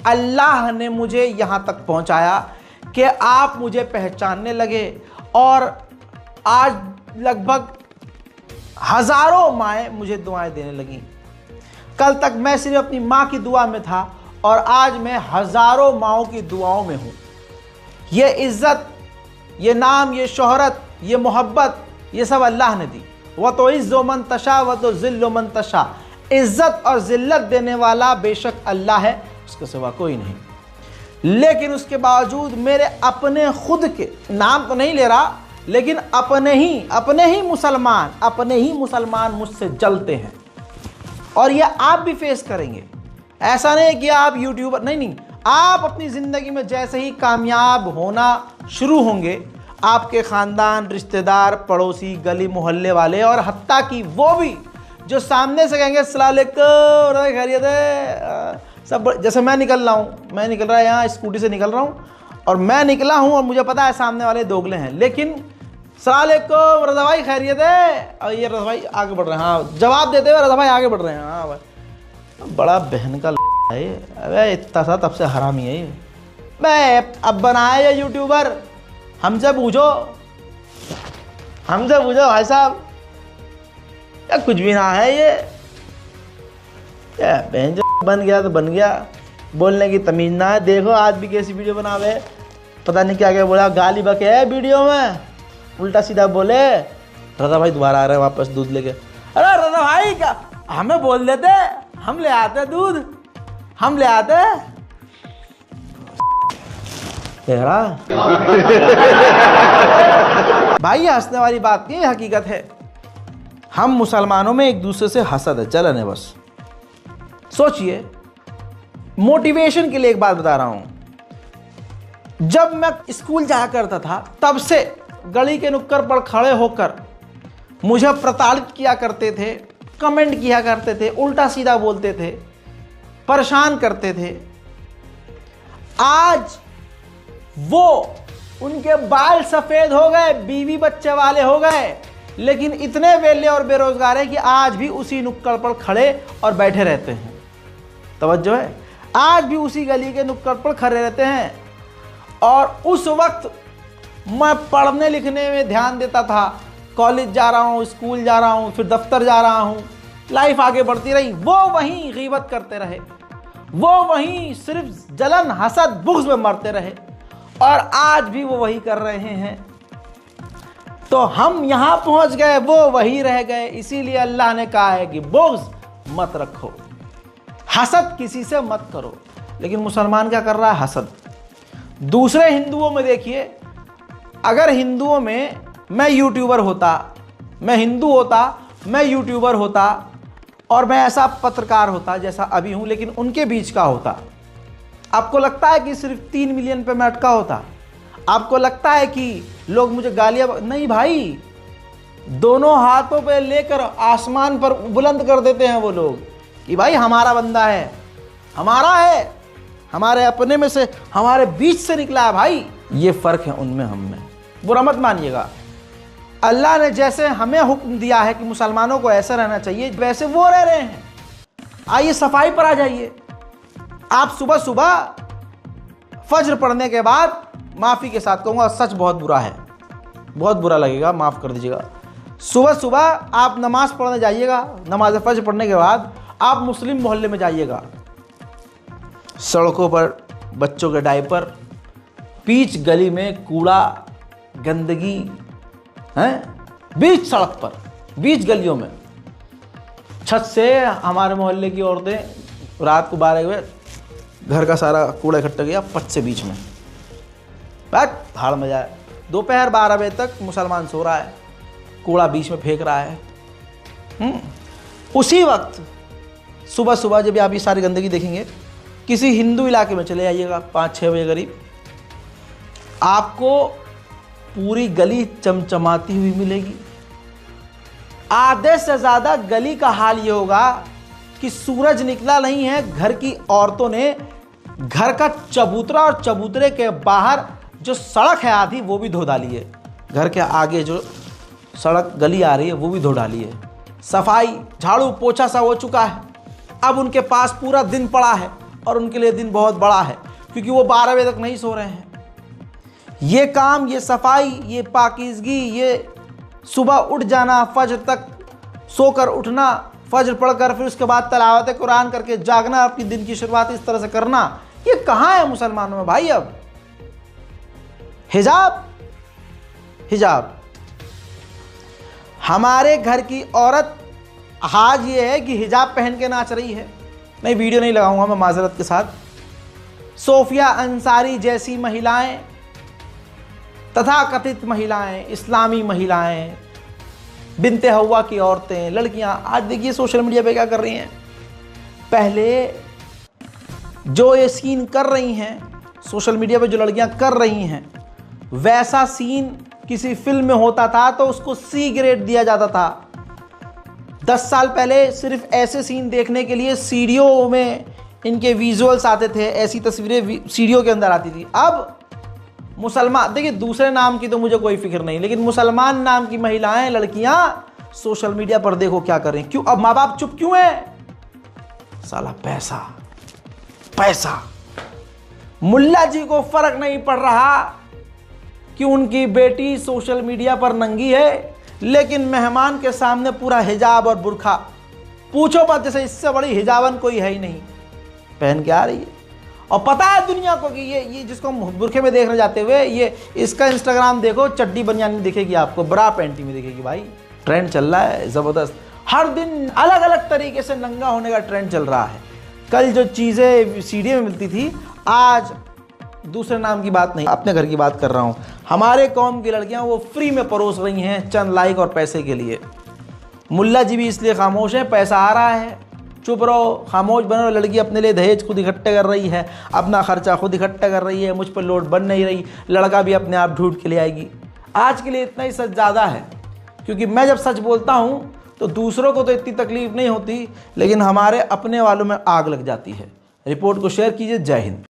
अल्लाह ने मुझे यहाँ तक पहुँचाया कि आप मुझे पहचानने लगे। और आज लगभग हज़ारों माएँ मुझे दुआएं देने लगीं। कल तक मैं सिर्फ अपनी माँ की दुआ में था और आज मैं हज़ारों माँओं की दुआओं में हूँ। ये इज़्ज़त, ये नाम, ये शोहरत, ये मोहब्बत, ये सब अल्लाह ने दी। वह तो इज़्ज़ो मन तशा व तो ज़िल्लो मन तशा। इज़्ज़त और ज़िल्लत देने वाला बेशक अल्लाह है, उसके सिवा कोई नहीं। लेकिन उसके बावजूद मेरे अपने खुद के, नाम तो नहीं ले रहा, लेकिन अपने ही मुसलमान मुझसे जलते हैं। और ये आप भी फेस करेंगे। ऐसा नहीं कि आप यूट्यूबर, नहीं, आप अपनी ज़िंदगी में जैसे ही कामयाब होना शुरू होंगे, आपके ख़ानदान, रिश्तेदार, पड़ोसी, गली मोहल्ले वाले और हत्ता कि वो भी जो सामने से कहेंगे अस्सलाम वालेकुम, खैरियत है, सब। जैसे मैं निकल रहा है यहाँ स्कूटी से निकल रहा हूँ, और मैं निकला हूँ और मुझे पता है सामने वाले दोगले हैं, लेकिन अस्सलाम वालेकुम रज़ा भाई खैरियत है, और ये रज़ा भाई आगे बढ़ रहे हैं, हाँ जवाब देते हुए रज़ा भाई आगे बढ़ रहे हैं। हाँ भाई, बड़ा बहन का है ये, अबे इतना सा तब से हरामी है ये। मैं अब बनाया ये यूट्यूबर, हमसे पूछो भाई साहब, या कुछ भी ना है ये, क्या बहन जो बन गया तो बन गया, बोलने की तमीज ना है। देखो आज भी कैसी वीडियो बनावे, पता नहीं क्या क्या बोला, गाली बके है वीडियो में, उल्टा सीधा बोले। रज़ा भाई दोबारा आ रहे हैं वापस दूध लेके। अरे रज़ा भाई क्या हमें बोल देते, हम ले आते दूध, हम ले आते। भाई हंसने वाली बात नहीं, हकीकत है। हम मुसलमानों में एक दूसरे से हसद है, जलन है बस। सोचिए, मोटिवेशन के लिए एक बात बता रहा हूं। जब मैं स्कूल जाया करता था, तब से गली के नुक्कड़ पर खड़े होकर मुझे प्रताड़ित किया करते थे, कमेंट किया करते थे, उल्टा सीधा बोलते थे, परेशान करते थे। आज वो उनके बाल सफ़ेद हो गए, बीवी बच्चे वाले हो गए, लेकिन इतने वेले और बेरोजगार है कि आज भी उसी नुक्कड़ पर खड़े और बैठे रहते हैं। तवज्जो है, आज भी उसी गली के नुक्कड़ पर खड़े रहते हैं। और उस वक्त मैं पढ़ने लिखने में ध्यान देता था, कॉलेज जा रहा हूँ, स्कूल जा रहा हूँ, फिर दफ्तर जा रहा हूँ, लाइफ आगे बढ़ती रही। वो वहीं गीबत करते रहे, वो वहीं सिर्फ जलन, हसद, बुग़्ज़ में मरते रहे, और आज भी वो वही कर रहे हैं। तो हम यहाँ पहुँच गए, वो वही रह गए। इसीलिए अल्लाह ने कहा है कि बुग़्ज़ मत रखो, हसद किसी से मत करो। लेकिन मुसलमान क्या कर रहा है? हसद। दूसरे हिंदुओं में देखिए, अगर हिंदुओं में मैं यूट्यूबर होता, मैं हिंदू होता, मैं यूट्यूबर होता, और मैं ऐसा पत्रकार होता जैसा अभी हूँ, लेकिन उनके बीच का होता, आपको लगता है कि सिर्फ 3 मिलियन पे मैं अटका होता? आपको लगता है कि लोग मुझे गालियाँ? नहीं भाई, दोनों हाथों पे लेकर आसमान पर बुलंद कर देते हैं वो लोग कि भाई हमारा बंदा है, हमारा है, हमारे अपने में से, हमारे बीच से निकला है भाई। ये फ़र्क है उनमें, हम में। बुरा मत मानिएगा। अल्लाह ने जैसे हमें हुक्म दिया है कि मुसलमानों को ऐसा रहना चाहिए, वैसे वो रह रहे हैं। आइए सफाई पर आ जाइए। आप सुबह सुबह फज्र पढ़ने के बाद, माफ़ी के साथ कहूँगा सच बहुत बुरा है, बहुत बुरा लगेगा, माफ़ कर दीजिएगा, सुबह सुबह आप नमाज़ पढ़ने जाइएगा, नमाज फज्र पढ़ने के बाद आप मुस्लिम मोहल्ले में जाइएगा, सड़कों पर बच्चों के डायपर, बीच गली में कूड़ा गंदगी है, बीच सड़क पर, बीच गलियों में, छत से हमारे मोहल्ले की औरतें रात को 12 बजे घर का सारा कूड़ा इकट्ठा किया पच से बीच में, बात भाड़ में जाए। दोपहर 12 बजे तक मुसलमान सो रहा है, कूड़ा बीच में फेंक रहा है। उसी वक्त सुबह सुबह जब आप ये सारी गंदगी देखेंगे, किसी हिंदू इलाके में चले जाइएगा 5-6 बजे करीब, आपको पूरी गली चमचमाती हुई मिलेगी। आधे से ज़्यादा गली का हाल ये होगा कि सूरज निकला नहीं है, घर की औरतों ने घर का चबूतरा और चबूतरे के बाहर जो सड़क है आधी वो भी धो डाली है, घर के आगे जो सड़क गली आ रही है वो भी धो डाली है। सफाई झाड़ू पोछा सा हो चुका है। अब उनके पास पूरा दिन पड़ा है और उनके लिए दिन बहुत बड़ा है, क्योंकि वो 12 बजे तक नहीं सो रहे हैं। ये काम, ये सफाई, ये पाकीज़गी, ये सुबह उठ जाना, फज्र तक सोकर उठना, फज्र पढ़कर फिर उसके बाद तलावत कुरान करके जागना, अपनी दिन की शुरुआत इस तरह से करना, ये कहाँ है मुसलमानों में भाई? अब हिजाब, हिजाब हमारे घर की औरत आज ये है कि हिजाब पहन के नाच रही है। मैं वीडियो नहीं लगाऊंगा मैं माजरत के साथ। सोफिया अंसारी जैसी महिलाएं, तथाकथित महिलाएं, इस्लामी महिलाएं, बिनते हवा की औरतें, लड़कियां आज देखिए सोशल मीडिया पे क्या कर रही हैं। पहले जो ये सीन कर रही हैं सोशल मीडिया पे, जो लड़कियां कर रही हैं, वैसा सीन किसी फिल्म में होता था तो उसको सी ग्रेड दिया जाता था। 10 साल पहले सिर्फ ऐसे सीन देखने के लिए सीडीओ में इनके विजुअल्स आते थे, ऐसी तस्वीरें सीडीओ के अंदर आती थी। अब मुसलमान, देखिए दूसरे नाम की तो मुझे कोई फिक्र नहीं, लेकिन मुसलमान नाम की महिलाएं, लड़कियां सोशल मीडिया पर देखो क्या कर रही हैं। क्यों? अब माँ बाप चुप क्यों हैं? साला पैसा, पैसा। मुल्ला जी को फर्क नहीं पड़ रहा कि उनकी बेटी सोशल मीडिया पर नंगी है, लेकिन मेहमान के सामने पूरा हिजाब और बुर्खा, पूछो मत, जैसे इससे बड़ी हिजाबन कोई है ही नहीं, पहन के आ रही है। और पता है दुनिया को कि ये जिसको हम बुरखे में देखने जाते हुए, ये इसका इंस्टाग्राम देखो, चड्डी बनियान दिखेगी आपको, बरा पैंटी में दिखेगी। भाई ट्रेंड चल रहा है ज़बरदस्त, हर दिन अलग अलग तरीके से नंगा होने का ट्रेंड चल रहा है। कल जो चीज़ें सीडी में मिलती थी, आज दूसरे नाम की बात नहीं, अपने घर की बात कर रहा हूँ। हमारे कौम की लड़कियाँ वो फ्री में परोस रही हैं चंद लाइक और पैसे के लिए। मुल्ला जी भी इसलिए खामोश हैं, पैसा आ रहा है, चुप रहो, खामोश बनो। लड़की अपने लिए दहेज खुद इकट्ठे कर रही है, अपना खर्चा खुद इकट्ठा कर रही है, मुझ पर लोड बन नहीं रही, लड़का भी अपने आप ढूंढ के ले आएगी। आज के लिए इतना ही सच ज़्यादा है, क्योंकि मैं जब सच बोलता हूँ तो दूसरों को तो इतनी तकलीफ नहीं होती, लेकिन हमारे अपने वालों में आग लग जाती है। रिपोर्ट को शेयर कीजिए। जय हिंद।